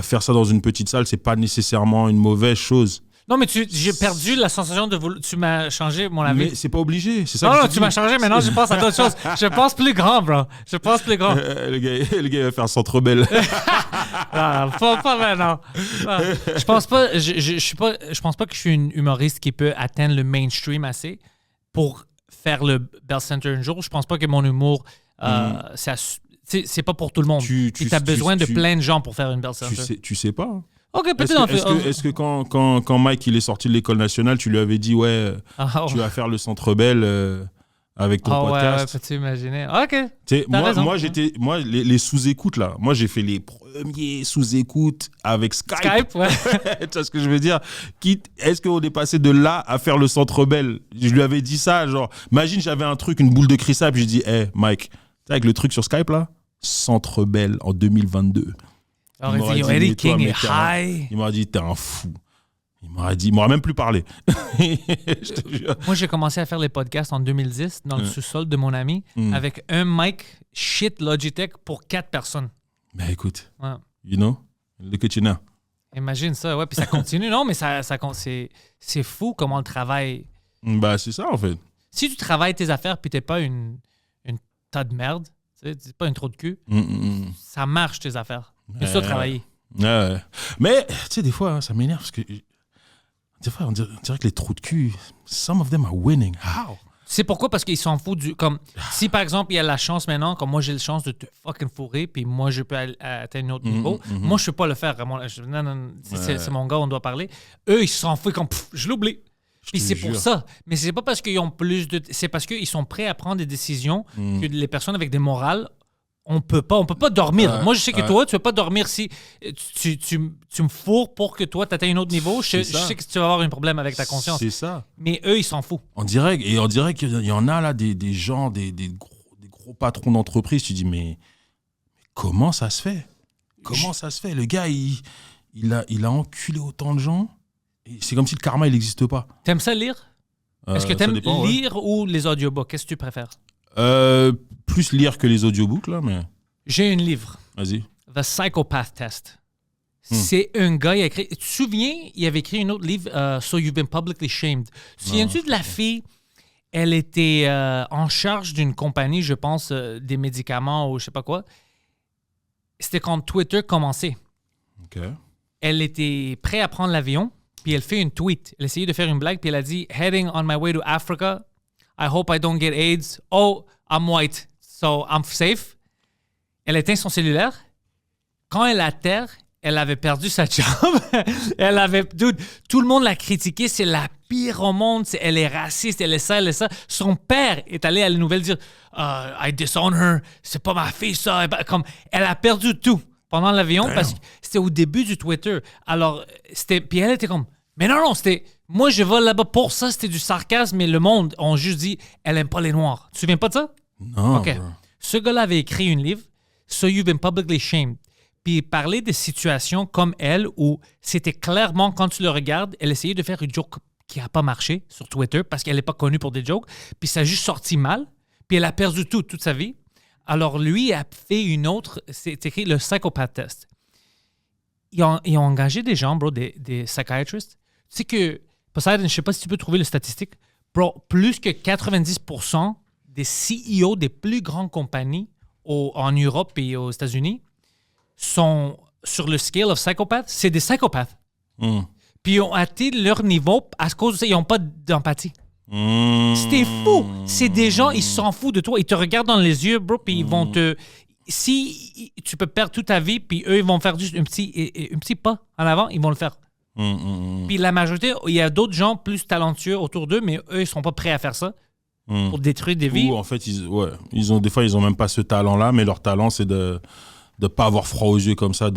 faire ça dans une petite salle, c'est pas nécessairement une mauvaise chose. Non, mais j'ai perdu la sensation de tu m'as changé mon avis. Mais c'est pas obligé, c'est ça. Non, tu m'as changé, maintenant je pense à d'autres choses. Je pense plus grand, bro. Je pense plus grand. Le gars va faire Centre Bell. Non, pas maintenant. Je pense pas. Je pense pas que je suis une humoriste qui peut atteindre le mainstream pour faire le Bell Center un jour. Je pense pas que mon humour, c'est pas pour tout le monde. Tu as besoin de plein de gens pour faire une Bell Center. Tu sais pas. Hein. Ok, peut-être. Est-ce que quand Mike il est sorti de l'école nationale, tu lui avais dit tu vas faire le Centre Bell avec ton podcast? Ouais, peux-tu imaginer? Ok. Moi, les sous-écoutes là, moi j'ai fait les premiers sous-écoutes avec Skype. Ouais. Tu vois ce que je veux dire? Est-ce qu'on est passé de là à faire le Centre Bell? Je lui avais dit ça, genre, imagine j'avais un truc, une boule de cristal, puis j'ai dit, hey Mike, tu sais, avec le truc sur Skype là, Centre Bell en 2022. Alors, il dit, King est high. Il m'a dit, t'es un fou. Il m'aurait même plus parlé. Je te jure. Moi, j'ai commencé à faire les podcasts en 2010 dans le sous-sol de mon ami avec un mic shit Logitech pour 4 personnes. Ben écoute, you know, look at you now. Imagine ça, ouais. Puis ça continue. Non, mais c'est fou comment le travail... Bah, c'est ça, en fait. Si tu travailles tes affaires puis t'es pas une tas de merde, tu sais, t'es pas une trou de cul, ça marche tes affaires. C'est ça, travailler. Ouais. Mais, tu sais, des fois, hein, ça m'énerve parce que des fois, on dirait que les trous de cul, some of them are winning. How? C'est pourquoi? Parce qu'ils s'en foutent du... Comme, si, par exemple, il y a la chance maintenant, comme moi, j'ai la chance de te fucking fourrer, puis moi, je peux atteindre un autre niveau. Moi, je peux pas le faire. Vraiment. Non, c'est mon gars, on doit parler. Eux, ils s'en foutent comme, je l'oublie. Puis c'est pour ça. Mais c'est pas parce qu'ils ont plus de... C'est parce qu'ils sont prêts à prendre des décisions que les personnes avec des morales, on peut pas dormir. Moi, je sais que toi, tu peux pas dormir si tu me fourres pour que toi, tu atteignes un autre niveau. Je sais que tu vas avoir un problème avec ta conscience. C'est ça. Mais eux, ils s'en foutent. On dirait qu'il y en a là, des gens, des gros patrons d'entreprise. Tu dis, mais comment ça se fait? Comment ça se fait? Le gars, il a enculé autant de gens. Et c'est comme si le karma, il n'existe pas. T'aimes ça lire? Est-ce que t'aimes lire ou les audiobooks? Qu'est-ce que tu préfères? Plus lire que les audiobooks, là, mais... J'ai un livre. Vas-y. The Psychopath Test. C'est un gars, il a écrit... Tu te souviens, il avait écrit un autre livre, So You've Been Publicly Shamed. Tu te souviens-tu de la fille? Elle était en charge d'une compagnie, je pense, des médicaments ou je sais pas quoi. C'était quand Twitter commençait. OK. Elle était prête à prendre l'avion, puis elle fait une tweet. Elle essayait de faire une blague, puis elle a dit « Heading on my way to Africa. I hope I don't get AIDS. Oh, I'm white, so I'm safe. » Elle éteint son cellulaire. Quand elle atterre, elle avait perdu sa job. Tout le monde l'a critiquée. C'est la pire au monde. Elle est raciste. Elle est ça, elle est ça. Son père est allé à la nouvelle dire I disown her. C'est pas ma fille, ça. Comme, elle a perdu tout pendant l'avion parce que c'était au début du Twitter. Alors, puis elle était comme, mais non, c'était... Moi, je vais là-bas pour ça. C'était du sarcasme, mais le monde ont juste dit, elle aime pas les Noirs. Tu te souviens pas de ça? Non. OK. Bro. Ce gars-là avait écrit un livre, So You've Been Publicly Shamed. Puis il parlait de situations comme elle où c'était clairement, quand tu le regardes, elle essayait de faire une joke qui n'a pas marché sur Twitter parce qu'elle n'est pas connue pour des jokes. Puis ça a juste sorti mal. Puis elle a perdu toute sa vie. Alors lui a fait une autre, c'est écrit le Psychopath Test. Ils ont engagé des gens, bro, des psychiatrists. Tu sais que, Poseidon, je ne sais pas si tu peux trouver les statistiques, bro, plus que 90% des CEO des plus grandes compagnies en Europe et aux États-Unis sont sur le scale of psychopath, c'est des psychopathes. Puis ils ont atteint leur niveau à cause de ça, ils n'ont pas d'empathie. C'était fou. C'est des gens, ils s'en foutent de toi. Ils te regardent dans les yeux, bro, puis ils vont te... Si tu peux perdre toute ta vie, puis eux, ils vont faire juste un petit pas en avant, ils vont le faire. Puis la majorité, il y a d'autres gens plus talentueux autour d'eux, mais eux, ils sont pas prêts à faire ça pour détruire des vies. Ou en fait, des fois, ils ont même pas ce talent-là, mais leur talent, c'est de pas avoir froid aux yeux comme ça.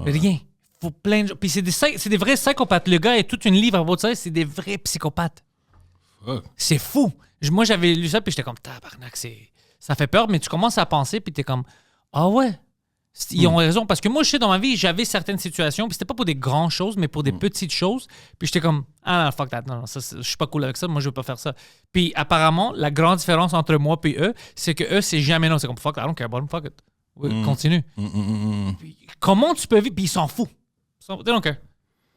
Rien. Faut plein de... Puis c'est des vrais psychopathes. Le gars est toute une livre à votre ça, c'est des vrais psychopathes. C'est fou. Moi, j'avais lu ça, puis j'étais comme, tabarnak, ça fait peur, mais tu commences à penser, puis t'es comme, ah ouais, ils ont raison. Parce que moi, je sais, dans ma vie, j'avais certaines situations, puis c'était pas pour des grandes choses, mais pour des petites choses. Puis j'étais comme, ah non, fuck that, non, ça, je suis pas cool avec ça, moi, je veux pas faire ça. Puis apparemment, la grande différence entre moi et eux, c'est que eux, c'est jamais non. C'est comme, fuck, I don't care about them, fuck it. Oui, continue. Puis, comment tu peux vivre? Puis ils s'en foutent.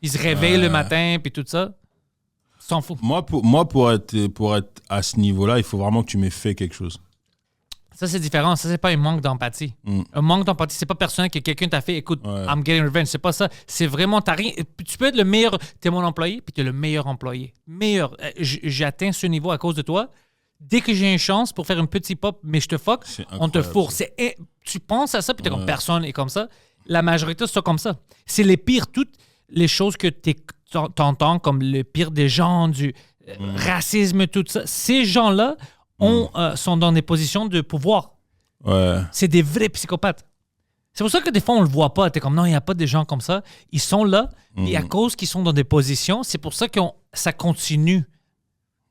Ils se réveillent le matin, puis tout ça. S'en fout. Moi, pour être à ce niveau-là, il faut vraiment que tu m'aies fait quelque chose. Ça, c'est différent. Ça, c'est pas un manque d'empathie. Un manque d'empathie, c'est pas personnel que quelqu'un t'a fait, écoute, I'm getting revenge. C'est pas ça. C'est vraiment, t'as rien. Tu peux être le meilleur, t'es mon employé, puis t'es le meilleur employé. Meilleur. J'atteins ce niveau à cause de toi. Dès que j'ai une chance pour faire un petit pop, mais je te fuck, on te fourre. Tu penses à ça, puis t'es comme personne est comme ça. La majorité, c'est comme ça. C'est les pires, toutes les choses que t'entends comme le pire des gens, du racisme, tout ça. Ces gens-là sont dans des positions de pouvoir. Ouais. C'est des vrais psychopathes. C'est pour ça que des fois, on le voit pas. T'es comme, non, il n'y a pas des gens comme ça. Ils sont là, et à cause qu'ils sont dans des positions, c'est pour ça que ça continue.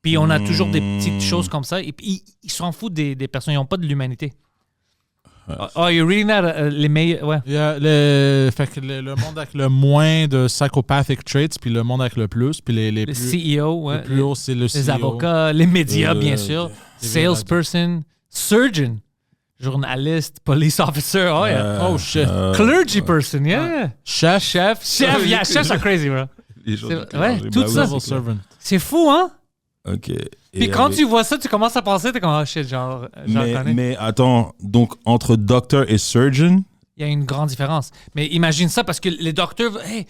Puis on a toujours des petites choses comme ça. Et puis, ils s'en foutent des personnes. Ils n'ont pas de l'humanité. Oh, you're reading that? Les meilleurs... Ouais. Il y a fait que le monde avec le moins de psychopathic traits, puis le monde avec le plus, puis les plus... CEO, ouais. Le plus haut, c'est le CEO. Les avocats, les médias, bien sûr. Salesperson, surgeon. journaliste, police officer. Oh, yeah. Oh, shit. Clergy person, yeah. Chef. Chef, yeah, chefs are crazy, bro. Les gens C'est- de ouais, clergé, tout bah ça. oui, Civil c'est clair. servant. C'est fou, hein? Ok. Puis Et quand avec- tu vois ça, tu commences à penser, t'es comme, oh shit, genre, j'en connais. mais attends, donc entre doctor et surgeon, Il y a une grande différence. Mais imagine ça, parce que les docteurs, hey,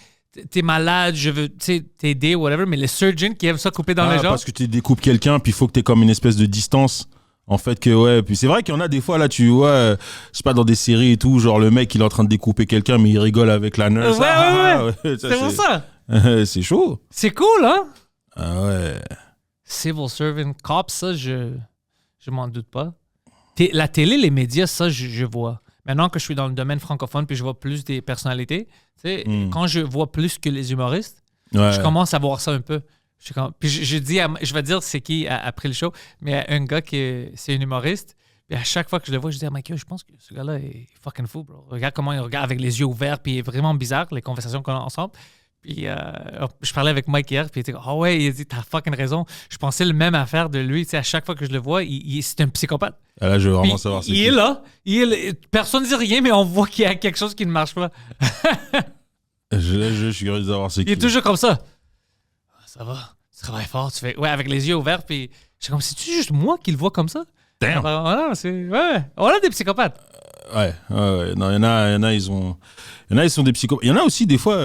t'es malade, je veux t'aider, whatever, mais les surgeons qui aiment ça couper dans les jambes. parce que tu découpes quelqu'un, puis il faut que tu aies comme une espèce de distance. En fait, que ouais. Puis c'est vrai qu'il y en a des fois, là, tu vois, je sais pas, dans des séries et tout, genre le mec, il est en train de découper quelqu'un, mais il rigole avec la nurse. Ouais, ouais. Ça, C'est pour ça. c'est chaud. C'est cool, hein? Ah ouais. Civil servant, cop, ça, je m'en doute pas. La télé, les médias, ça, je vois. Maintenant que je suis dans le domaine francophone puis je vois plus des personnalités, tu sais, quand je vois plus que les humoristes, Ouais. je commence à voir ça un peu. Puis je dis, je vais dire c'est qui après le show, mais un gars c'est un humoriste. Puis à chaque fois que je le vois, je dis à Mike, je pense que ce gars-là est fucking fou, bro. Regarde comment il regarde avec les yeux ouverts, puis il est vraiment bizarre, les conversations qu'on a ensemble. Puis je parlais avec Mike hier, puis il était comme, oh ouais, il a dit, t'as fucking raison. Je pensais le même affaire de lui. Tu sais, à chaque fois que je le vois, c'est un psychopathe. Ah, là, je veux vraiment Puis, savoir c'est il qui. est là. Personne ne dit rien, mais on voit qu'il y a quelque chose qui ne marche pas. Je suis curieux de savoir c'est qui. Il est toujours comme ça. Ah, ça va. Tu travailles fort. Tu fais, ouais, avec les yeux ouverts. Puis je suis comme, c'est-tu juste moi qui le vois comme ça? Damn. Ah, ouais. On a des psychopathes. Ouais. Non, il y en a, ils sont des psychopathes. Il y en a aussi des fois.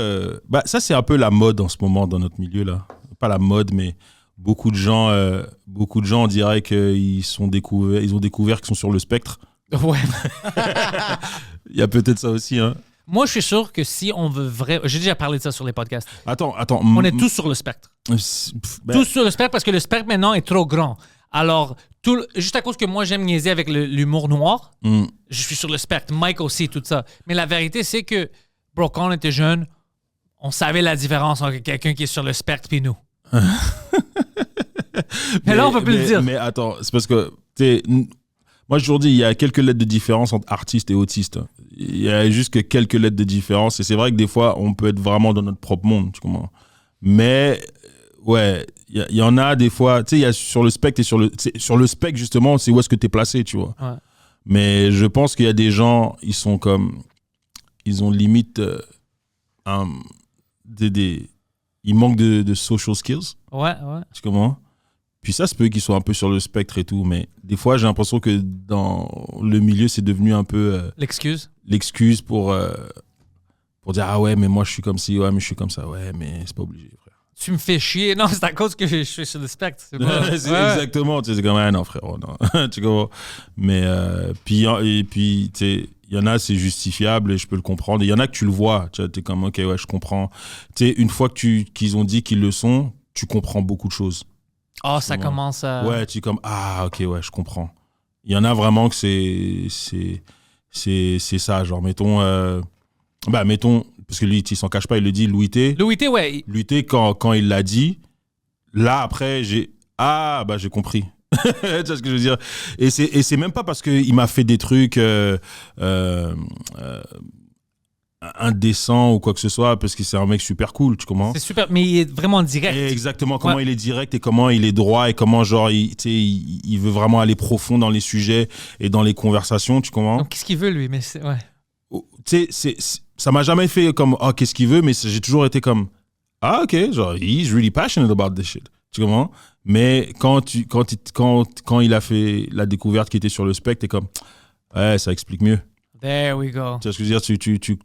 Ça, c'est un peu la mode en ce moment dans notre milieu là. Pas la mode, mais beaucoup de gens, on dirait qu'ils ont découvert qu'ils sont sur le spectre. Ouais. Il y a peut-être ça aussi, hein. Moi, je suis sûr que si on veut vraiment. J'ai déjà parlé de ça sur les podcasts. Attends. On est tous sur le spectre. Ben, Tous sur le spectre parce que le spectre maintenant est trop grand. Alors, juste à cause que moi, j'aime niaiser avec l'humour noir, je suis sur le spectre. Mike aussi, tout ça. Mais la vérité, c'est que, bro, quand on était jeune, on savait la différence entre quelqu'un qui est sur le spectre et nous. Mais là, on peut plus le dire. Mais attends, c'est parce que, moi, je toujours dis, il y a quelques lettres de différence entre artiste et autiste. Il y a juste que quelques lettres de différence. Et c'est vrai que des fois, on peut être vraiment dans notre propre monde, tu comprends. Mais, ouais, il y en a des fois, tu sais, il y a sur le spectre et sur le spectre, justement, c'est où est-ce que tu es placé, tu vois. Ouais. Mais je pense qu'il y a des gens, ils ont limite, ils manquent de social skills. Ouais. Tu comprends? Puis ça se peut qu'ils soient un peu sur le spectre et tout, mais des fois, j'ai l'impression que dans le milieu, c'est devenu un peu L'excuse. l'excuse pour dire « Ah ouais, mais moi, je suis comme ci, ouais, mais je suis comme ça. » Ouais, mais c'est pas obligé, frère. Tu me fais chier. Non, c'est à cause que je suis sur le spectre. C'est pas... C'est Ouais. exactement, tu sais, c'est comme « Ah non, frérot, non. » Tu comprends? Mais, puis, tu sais, il y en a, c'est justifiable et je peux le comprendre. Et il y en a que tu le vois, tu vois, t'es comme « Ok, ouais, je comprends. » Tu sais, une fois qu'ils ont dit qu'ils le sont, tu comprends beaucoup de choses. Ah, ça commence à... Ouais, tu es comme, ah, ok, ouais, je comprends. Il y en a vraiment que c'est ça, genre, mettons, parce que lui, il s'en cache pas, il le dit, Louis T. Louis T, ouais. Louis T, quand il l'a dit, là, après, j'ai compris. Tu vois ce que je veux dire? Et c'est même pas parce qu'il m'a fait des trucs indécent ou quoi que ce soit, parce que c'est un mec super cool, tu comprends? C'est super, mais il est vraiment direct. Et exactement, comment il est direct et comment il est droit et comment genre il veut vraiment aller profond dans les sujets et dans les conversations, tu comprends? Donc, qu'est-ce qu'il veut, lui? Mais ouais. Tu sais, ça m'a jamais fait comme ah, qu'est-ce qu'il veut, mais j'ai toujours été comme ah, ok, genre he's really passionate about this shit, tu comprends? Mais quand il a fait la découverte qui était sur le spectre, t'es comme ouais, ça explique mieux. There we go. Tu vois ce que je veux dire?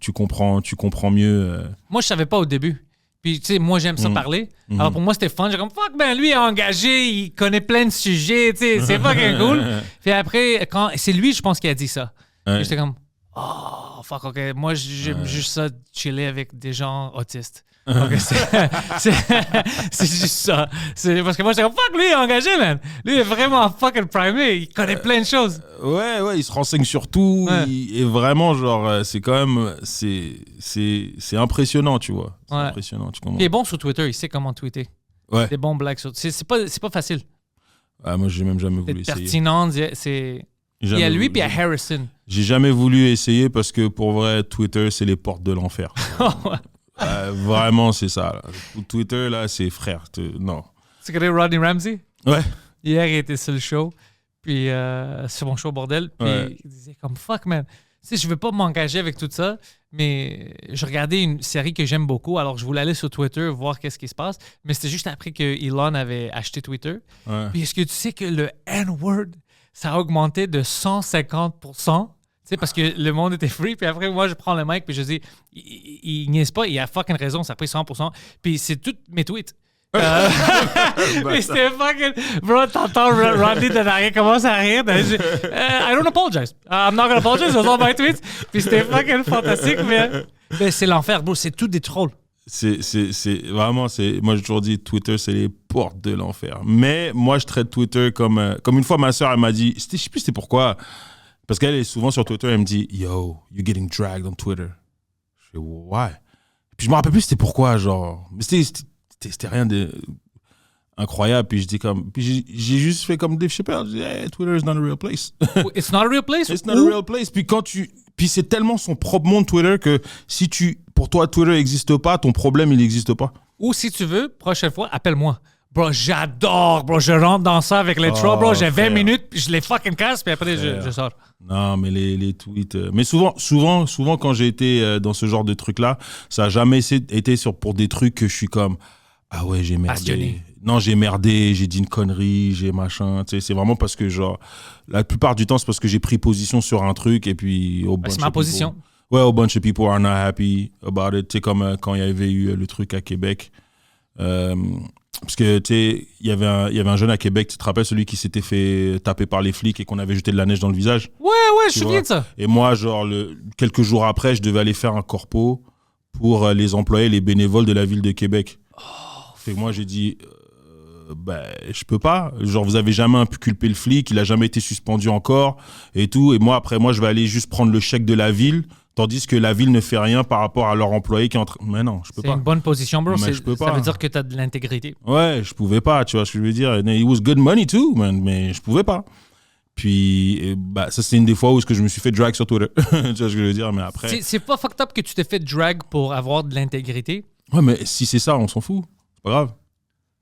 Tu comprends mieux. Moi, je savais pas au début. Puis, tu sais, moi, j'aime ça parler. Alors, pour moi, c'était fun. J'ai comme, fuck, ben, lui, il est engagé, il connaît plein de sujets, tu sais, c'est fucking cool. Puis après, c'est lui, je pense, qui a dit ça. Ouais. J'étais comme, oh, fuck, ok. Moi, j'aime juste ça, chiller avec des gens autistes. Ok, c'est juste ça. Parce que moi, j'étais comme, fuck, lui, il est engagé, man. Lui, il est vraiment fucking primé. Il connaît plein de choses. Ouais, il se renseigne sur tout. Ouais. Et vraiment, genre, c'est quand même. C'est impressionnant, tu vois. C'est Ouais. impressionnant, tu comprends? Il est bon sur Twitter, il sait comment tweeter. Ouais. Des bons blagues sur. C'est pas facile. Ah, moi, j'ai même jamais C'est voulu essayer. pertinent. Il y a lui, puis il y a Harrison. J'ai jamais voulu essayer parce que pour vrai, Twitter, c'est les portes de l'enfer. Vraiment, c'est ça. Là. Twitter, là, c'est frère. Non. Tu connais Rodney Ramsey? Ouais. Hier, il était sur le show. puis sur mon show bordel, puis il disait comme fuck man. Tu sais, je veux pas m'engager avec tout ça, mais je regardais une série que j'aime beaucoup, alors je voulais aller sur Twitter voir qu'est-ce qui se passe, mais c'était juste après que Elon avait acheté Twitter. Puis est-ce que tu sais que le N-word, ça a augmenté de 150%? Tu sais, parce que le monde était free, puis après, moi, je prends le mic, puis je dis, il niaise pas, il a fucking raison, ça a pris 100%, puis c'est tous mes tweets. Mais c'était fucking... Bro, t'entends Rodney de derrière commence à rire. I don't apologize. I'm not gonna apologize. It was all my tweets. Puis c'était fucking fantastique, mais c'est l'enfer, bro. C'est tout des trolls. C'est vraiment... Moi, j'ai toujours dit, Twitter, c'est les portes de l'enfer. Mais moi, je traite Twitter comme une fois, ma soeur, elle m'a dit... Je sais plus c'était pourquoi. Parce qu'elle est souvent sur Twitter, elle me dit, yo, you're getting dragged on Twitter. Je fais, why? Puis je me rappelle plus c'était pourquoi, genre... Mais c'était rien de incroyable. Puis je dis comme... Puis j'ai juste fait comme Dave Chappelle. Je dis, hey, Twitter is not a real place. It's not a real place? It's not a real place. Puis puis c'est tellement son propre monde, Twitter, que si pour toi, Twitter n'existe pas, ton problème, il n'existe pas. Ou si tu veux, prochaine fois, appelle-moi. Bro, j'adore, bro. Je rentre dans ça avec les trolls, bro. J'ai 20 minutes, puis je les fucking casse, puis après, je sors. Non, mais les tweets... Mais souvent, quand j'ai été dans ce genre de trucs-là, ça n'a jamais été pour des trucs que je suis comme... Ah ouais, j'ai merdé. Passionné. Non, j'ai merdé, j'ai dit une connerie, j'ai machin. Tu sais, c'est vraiment parce que, genre, la plupart du temps, c'est parce que j'ai pris position sur un truc et puis... c'est ma position. Ouais, a bunch of people are not happy about it. Tu sais, comme quand il y avait eu le truc à Québec. Parce que, tu sais, il y avait un jeune à Québec, tu te rappelles, celui qui s'était fait taper par les flics et qu'on avait jeté de la neige dans le visage? Ouais, je me souviens de ça. Et moi, genre, quelques jours après, je devais aller faire un corpo pour les employés, les bénévoles de la ville de Québec. Fait que moi, j'ai dit, je peux pas. Genre, vous avez jamais inculpé le flic, il a jamais été suspendu encore et tout. Et moi, après, je vais aller juste prendre le chèque de la ville, tandis que la ville ne fait rien par rapport à leur employé qui est en train... Mais non, je peux pas. C'est une bonne position, bro. Mais je peux pas. Ça veut dire que tu as de l'intégrité. Ouais, je pouvais pas, tu vois ce que je veux dire. It was good money too, man, mais je pouvais pas. Puis, ça, c'est une des fois où je me suis fait drag sur Twitter. Tu vois ce que je veux dire, mais après... C'est pas fucked up que tu t'es fait drag pour avoir de l'intégrité. Ouais, mais si c'est ça, on s'en fout. C'est pas grave.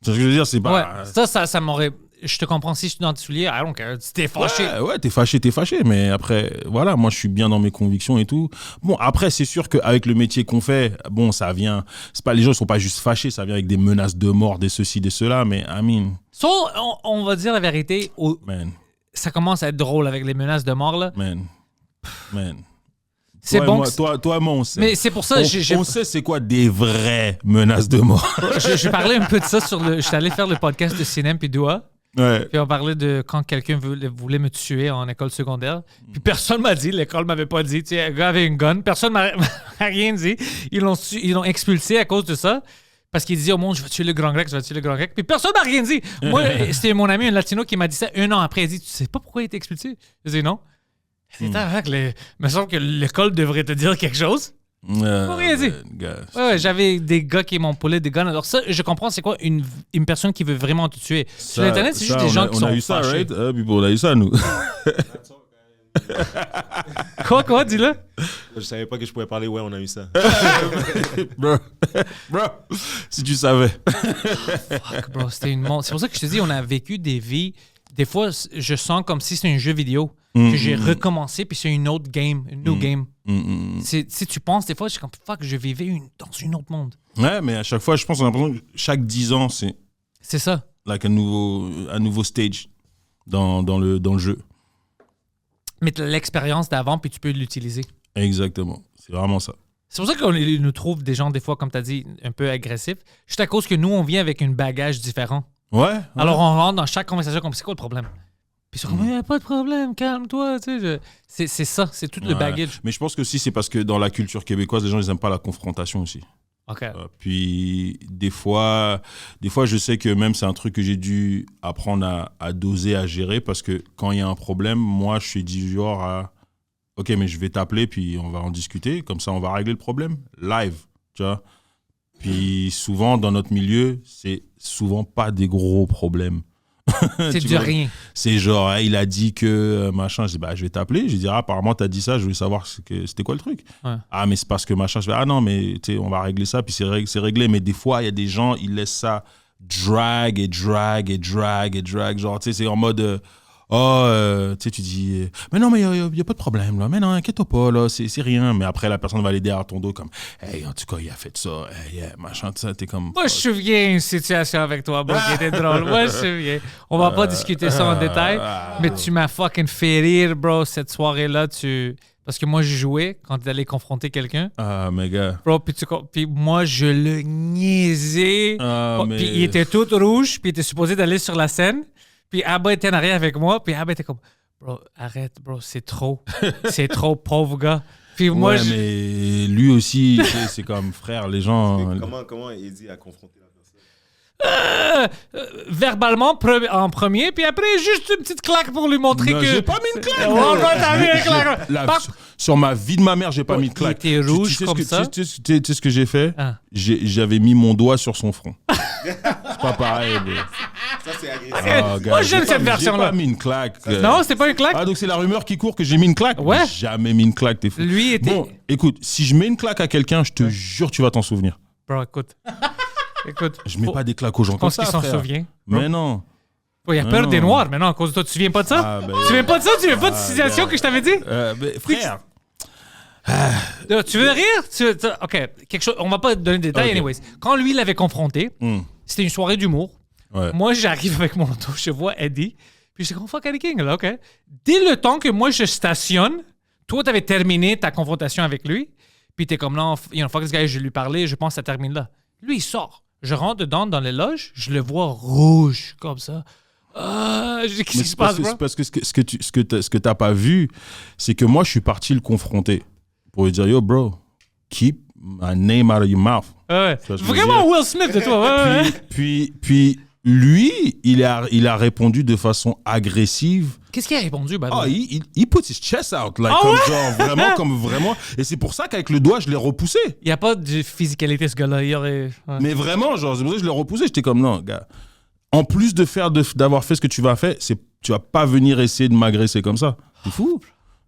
Tu vois ce que je veux dire, c'est pas... Ouais, ça m'aurait... Je te comprends, si je suis dans tes souliers, I don't care. T'es fâché. Ouais, t'es fâché. Mais après, voilà, moi, je suis bien dans mes convictions et tout. Bon, après, c'est sûr qu'avec le métier qu'on fait, bon, ça vient... C'est pas, les gens, ils sont pas juste fâchés, ça vient avec des menaces de mort, des ceci, des cela, mais I mean... So, on va dire la vérité, ça commence à être drôle avec les menaces de mort, là. Man. C'est bon. Toi, moi, on sait. Mais c'est pour ça on sait c'est quoi des vraies menaces de mort. Je parlais un peu de ça j'étais allé faire le podcast de Cinem puis Doua. Ouais. Puis on parlait de quand quelqu'un voulait me tuer en école secondaire. Puis personne m'a dit, l'école m'avait pas dit. Tu sais, un gars avait une gun, personne m'a rien dit. Ils l'ont expulsé à cause de ça. Parce qu'il disait au monde, je vais tuer le grand grec. Puis personne m'a rien dit. Moi, c'était mon ami, un latino, qui m'a dit ça 1 an après. Il dit, tu sais pas pourquoi il a été expulsé? Je dis non. Il me semble que l'école devrait te dire quelque chose. Rien dit. Ouais, j'avais des gars qui m'ont pullé des guns. Alors ça, je comprends, c'est quoi une personne qui veut vraiment te tuer. Sur Internet, c'est juste des gens qui sont fâchés. On a eu ça, right? On a eu ça, nous. Quoi, dis-le? Je savais pas que je pouvais parler, on a eu ça. Bro, si tu savais. Fuck, bro, c'était une montre. C'est pour ça que je te dis, on a vécu des vies. Des fois, je sens comme si c'est un jeu vidéo que j'ai recommencé, puis c'est une autre game, une new game. Si tu penses, des fois, je suis comme, fuck, je vivais dans un autre monde. Ouais, mais à chaque fois, je pense, on a l'impression que chaque 10 ans, c'est ça. Like un nouveau stage dans le jeu. Mais tu as l'expérience d'avant, puis tu peux l'utiliser. Exactement. C'est vraiment ça. C'est pour ça qu'on nous trouve des gens, des fois, comme tu as dit, un peu agressifs. Juste à cause que nous, on vient avec un bagage différent. Ouais. Alors, on rentre dans chaque conversation comme, c'est quoi le problème? Puis ils sont comme, il n'y a pas de problème, calme-toi. Tu sais, c'est ça, c'est tout le bagage. Mais je pense que aussi, c'est parce que dans la culture québécoise, les gens, ils n'aiment pas la confrontation aussi. OK. Puis, des fois, je sais que même c'est un truc que j'ai dû apprendre à doser, à gérer, parce que quand il y a un problème, moi, je suis du genre à, OK, mais je vais t'appeler, puis on va en discuter. Comme ça, on va régler le problème live, tu vois. Puis souvent, dans notre milieu, c'est souvent pas des gros problèmes. C'est du rien. C'est genre, il a dit que machin. Je dis, je vais t'appeler. Je dis, apparemment, t'as dit ça. Je voulais savoir c'était quoi le truc. Ouais. Ah, mais c'est parce que machin. Je vais, non, mais on va régler ça. Puis c'est réglé. Mais des fois, il y a des gens, ils laissent ça drag. Genre, tu sais, c'est en mode, tu sais, tu dis, mais non, mais il n'y a pas de problème, là. Mais non, inquiète-toi pas, là, c'est rien. Mais après, la personne va aller derrière ton dos comme, hey, en tout cas, il a fait ça, hey, yeah, machin, tout ça. T'es comme. Moi, je me souviens une situation avec toi, bro, qui était drôle. Moi, je me souviens. On va pas discuter ça en détail, mais tu m'as fucking fait rire, bro, cette soirée-là. Parce que moi, je jouais quand tu allais confronter quelqu'un. Ah, mes gars. Bro, puis moi, je le niaisais. Mais... Puis il était tout rouge, puis il était supposé d'aller sur la scène. Puis Abba était en arrière avec moi, puis Abba était comme, bro, arrête, bro, c'est trop. C'est trop, pauvre gars. Puis moi, ouais, mais lui aussi, c'est comme frère, les gens. Comment Eddie a confronté la personne? Verbalement en premier, puis après, juste une petite claque pour lui montrer Non, que. j'ai pas mis une claque. Ouais, t'as mis une claque. Sur ma vie de ma mère, j'ai pas mis de claque. Il était rouge comme ça. Tu sais ce que j'ai fait? Ah. J'avais mis mon doigt sur son front. C'est pas pareil. Ça, c'est agressif. Moi, j'aime cette version-là. J'ai pas mis une claque. Non, c'était pas une claque? Ah, donc c'est la rumeur qui court que j'ai mis une claque? Ouais. J'ai jamais mis une claque, t'es fou. Lui était. Bon, écoute, si je mets une claque à quelqu'un, je te jure, tu vas t'en souvenir. Bro, écoute. Je mets pas des claques aux gens comme ça, Je pense qu'il s'en frère. souvient. Mais non. Il y a peur des Noirs maintenant à cause de toi. Tu te souviens pas de ça? Ah, ben, tu te souviens pas de ça? Tu te souviens pas de situation que je t'avais dit? Mais frère. Tu veux rire? OK, quelque chose. On va pas te donner des détails, Ok. anyways. Quand lui l'avait confronté, c'était une soirée d'humour. Ouais. Moi, j'arrive avec mon auto, je vois Eddie, puis je dis, fuck Eddie King, là, OK. Dès le temps que moi, je stationne, toi, t'avais terminé ta confrontation avec lui, puis t'es comme, non, fuck this guy, je vais lui parler, je pense que ça termine là. Lui, il sort. Je rentre dedans, dans les loges, je le vois rouge, comme ça. Je dis, qu'est-ce qui se passe, bro? C'est parce que ce que t'as pas vu, c'est que moi, je suis parti le confronter pour lui dire, yo, bro, keep my name out of your mouth. Ouais. Ça, je veux Vraiment dire. Will Smith de toi, ouais. Puis lui, il a répondu de façon agressive. Qu'est-ce qu'il a répondu, bah? Il put his chest out, like, comme vraiment. Et c'est pour ça qu'avec le doigt, je l'ai repoussé. Il n'y a pas de physicalité, ce gars-là. Il y aurait... Ouais. Mais vraiment, genre, c'est pour ça que je l'ai repoussé. J'étais comme, non, gars. En plus d'avoir fait ce que tu vas faire, tu vas pas venir essayer de m'agresser comme ça. C'est fou.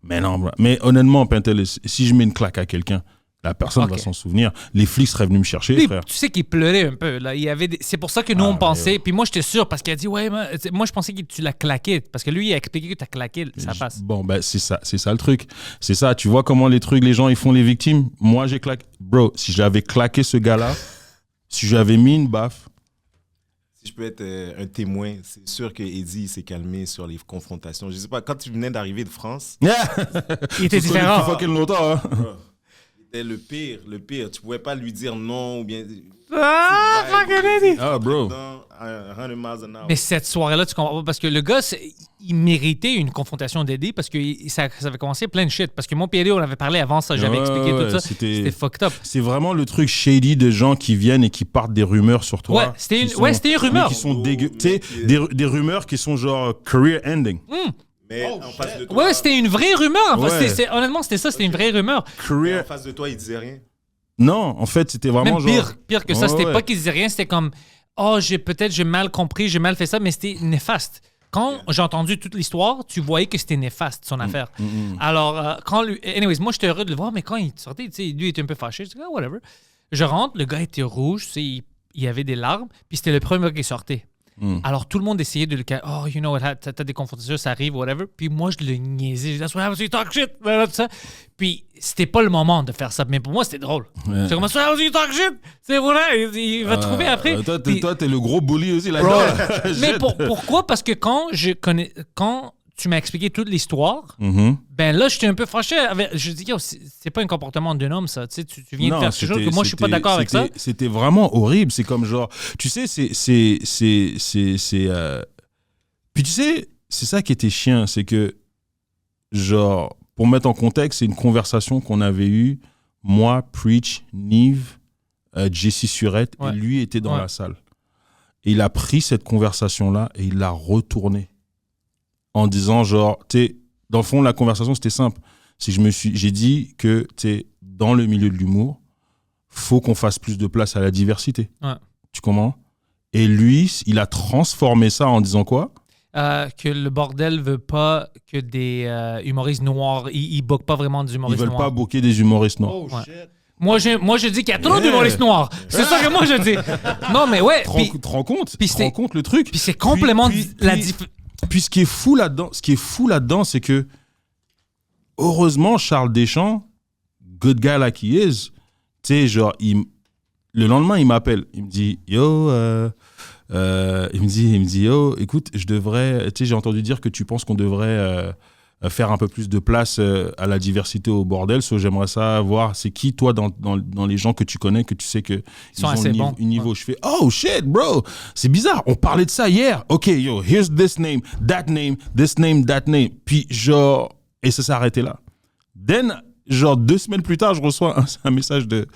Mais non, bro. Mais honnêtement, Pentel, si je mets une claque à quelqu'un, la personne va s'en souvenir. Les flics seraient venus me chercher, Lui, frère. tu sais qu'il pleurait un peu. Là. C'est pour ça que nous, on pensait. Puis moi, j'étais sûr parce qu'il a dit, ouais, moi, je pensais que tu l'as claqué. Parce que lui, il a expliqué que tu as claqué. Ça passe. Bon, ben, c'est ça le truc. C'est ça. Tu vois comment les gens, ils font les victimes. Moi, j'ai claqué. Bro, si j'avais claqué ce gars-là, si j'avais mis une baffe. Si je peux être un témoin, c'est sûr que Eddie s'est calmé sur les confrontations. Je sais pas, quand tu venais d'arriver de France, Il était différent. Fucking longtemps, hein. c'était le pire. Tu pouvais pas lui dire non ou bien. Ah, fucking Eddie! Ah, bro. 100 miles an hour. Mais cette soirée-là, tu comprends pas. Parce que le gars, il méritait une confrontation d'Eddie parce que ça avait commencé plein de shit. Parce que moi et Eddie, on avait parlé avant ça. J'avais expliqué tout ça. C'était fucked up. C'est vraiment le truc shady de gens qui viennent et qui partent des rumeurs sur toi. Ouais, c'était une rumeur. Qui sont dégueu. Tu sais, des rumeurs qui sont genre career ending. Mais en face de toi, Ouais, c'était une vraie rumeur. Ouais. Honnêtement, c'était ça. C'était une vraie rumeur. Career. en face de toi, il disait rien. Non, en fait, c'était vraiment Même genre. pire que ça. Ouais, C'était ouais. pas qu'il disait rien. C'était comme, peut-être j'ai mal compris, j'ai mal fait ça, mais c'était néfaste. Quand j'ai entendu toute l'histoire, tu voyais que c'était néfaste, son affaire. Alors, anyways, moi, j'étais heureux de le voir, mais quand il sortait, tu sais, lui, il était un peu fâché. Je dis, whatever. Je rentre, le gars était rouge, tu sais, il y avait des larmes, puis c'était le premier gars qui sortait. Alors, tout le monde essayait de le calmer. Oh, you know what, t'as des confrontations, ça arrive, whatever. Puis moi, je le niaisais. Je disais, that's what happens when you talk shit. Tout ça. Puis c'était pas le moment de faire ça. Mais pour moi, c'était drôle. Ouais. C'est comme, that's what happens when you talk shit. C'est vrai, il va trouver après. Toi, t'es le gros bully aussi là-dedans. Mais pourquoi? Parce que quand tu m'as expliqué toute l'histoire, ben là, j'étais un peu fâché. Je dis, c'est pas un comportement d'un homme, ça. Tu sais, tu viens de faire quelque chose que moi, je suis pas d'accord avec ça. C'était vraiment horrible. C'est comme genre, tu sais, puis tu sais, c'est ça qui était chiant, c'est que, genre, pour mettre en contexte, c'est une conversation qu'on avait eue, moi, Preach, Nive, Jesse Surette, et lui était dans la salle. Et il a pris cette conversation-là et il l'a retournée. En disant genre, tu sais, dans le fond, la conversation, c'était simple. C'est que j'ai dit que, tu sais, dans le milieu de l'humour, faut qu'on fasse plus de place à la diversité. Ouais. Tu comprends? Et lui, il a transformé ça en disant quoi? Que le bordel veut pas que des humoristes noirs, ils bookent pas vraiment des Ils humoristes veulent noirs. pas booker des humoristes noirs. Ouais. Moi, je dis qu'il y a trop d'humoristes noirs. C'est ça que moi, je dis. Non, mais ouais. Tu te rends compte? puis Tu te rends compte le truc? Puis c'est complètement Puis ce qui est fou là-dedans, c'est que heureusement, Charles Deschamps, good guy like he is, tu sais, genre, le lendemain, il m'appelle. Il me dit, yo, yo, écoute, tu sais, j'ai entendu dire que tu penses qu'on devrait faire un peu plus de place à la diversité au bordel. So, j'aimerais savoir, c'est qui, toi, dans les gens que tu connais, que tu sais qu'ils sont ont assez bons. niveau. Je fais, oh shit, bro, c'est bizarre. On parlait de ça hier. OK, yo, here's this name, that name. Puis, genre, et ça s'est arrêté là. Then, genre 2 semaines plus tard, je reçois un message de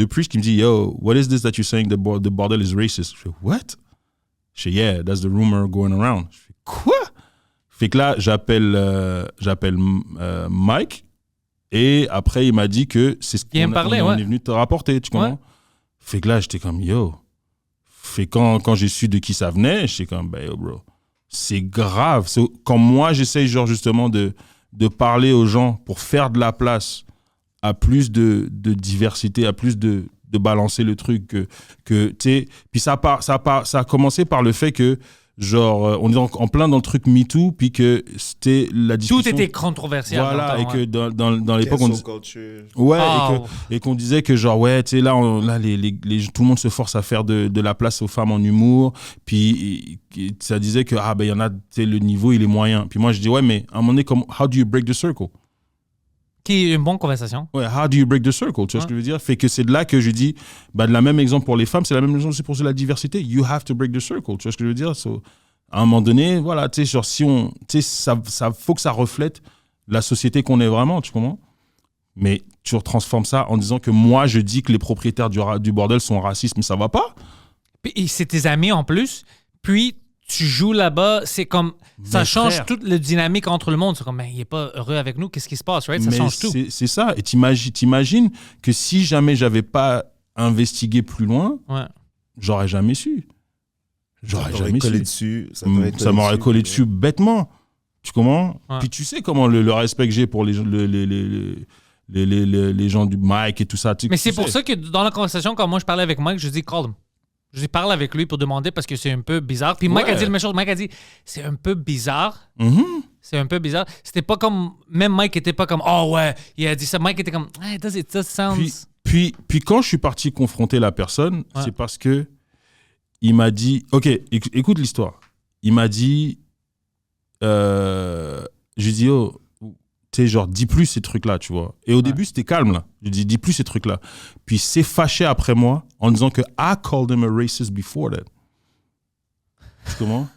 Preach qui me dit, yo, what is this that you're saying the bordel is racist? Je fais, what? Je fais, yeah, that's the rumor going around. Je fais, quoi? Fait que là, j'appelle Mike et après, il m'a dit que c'est ce qu'on est venu te rapporter, tu comprends? Ouais. Fait que là, j'étais comme, yo. Fait quand j'ai su de qui ça venait, j'étais comme, ben yo, bro, c'est grave. Quand moi, j'essaye genre justement de parler aux gens pour faire de la place à plus de diversité, à plus de balancer le truc que tu sais. Puis ça a commencé par le fait que genre on est en plein dans le truc MeToo, puis que c'était la discussion. Tout était controversiel. Voilà, et que dans l'époque et qu'on disait que genre ouais, tu sais là tout le monde se force à faire de la place aux femmes en humour, puis ça disait que il y en a, tu sais, le niveau il est moyen. Puis moi je dis ouais, mais à un moment donné, how do you break the circle? Qui est une bonne conversation. Ouais, how do you break the circle? Tu vois ce que je veux dire? Fait que c'est de là que je dis, de la même exemple pour les femmes, c'est la même exemple aussi pour la diversité. You have to break the circle. Tu vois ce que je veux dire? So, à un moment donné, voilà, tu sais, genre, si on, tu sais, ça faut que ça reflète la société qu'on est vraiment, tu comprends? Mais tu transformes ça en disant que moi, je dis que les propriétaires du bordel sont racistes, mais ça va pas. Puis c'est tes amis en plus. Puis tu joues là-bas, c'est comme ça change toute la dynamique entre le monde. C'est comme, il n'est pas heureux avec nous, qu'est-ce qui se passe, right? Ça change tout. C'est ça. Et t'imagines que si jamais j'avais pas investigué plus loin, j'aurais jamais su. J'aurais jamais su. Ça m'aurait collé dessus bêtement. Tu comprends? Ouais. Puis tu sais comment le respect que j'ai pour les gens du Mike et tout ça. Mais c'est pour ça que dans la conversation, quand moi je parlais avec Mike, je dis call him. Je parle avec lui pour demander parce que c'est un peu bizarre. Puis Mike a dit la même chose. Mike a dit, c'est un peu bizarre. Mm-hmm. C'est un peu bizarre. C'était pas comme... Même Mike était pas comme, oh ouais, il a dit ça. Mike était comme, it does sound... Puis quand je suis parti confronter la personne, c'est parce que il m'a dit... OK, écoute l'histoire. Il m'a dit... je lui ai dit, oh... Tu sais, genre, dis plus ces trucs-là, tu vois. Et au début, c'était calme, là. Je dis plus ces trucs-là. Puis, c'est fâché après moi en disant que I called him a racist before that. Comment?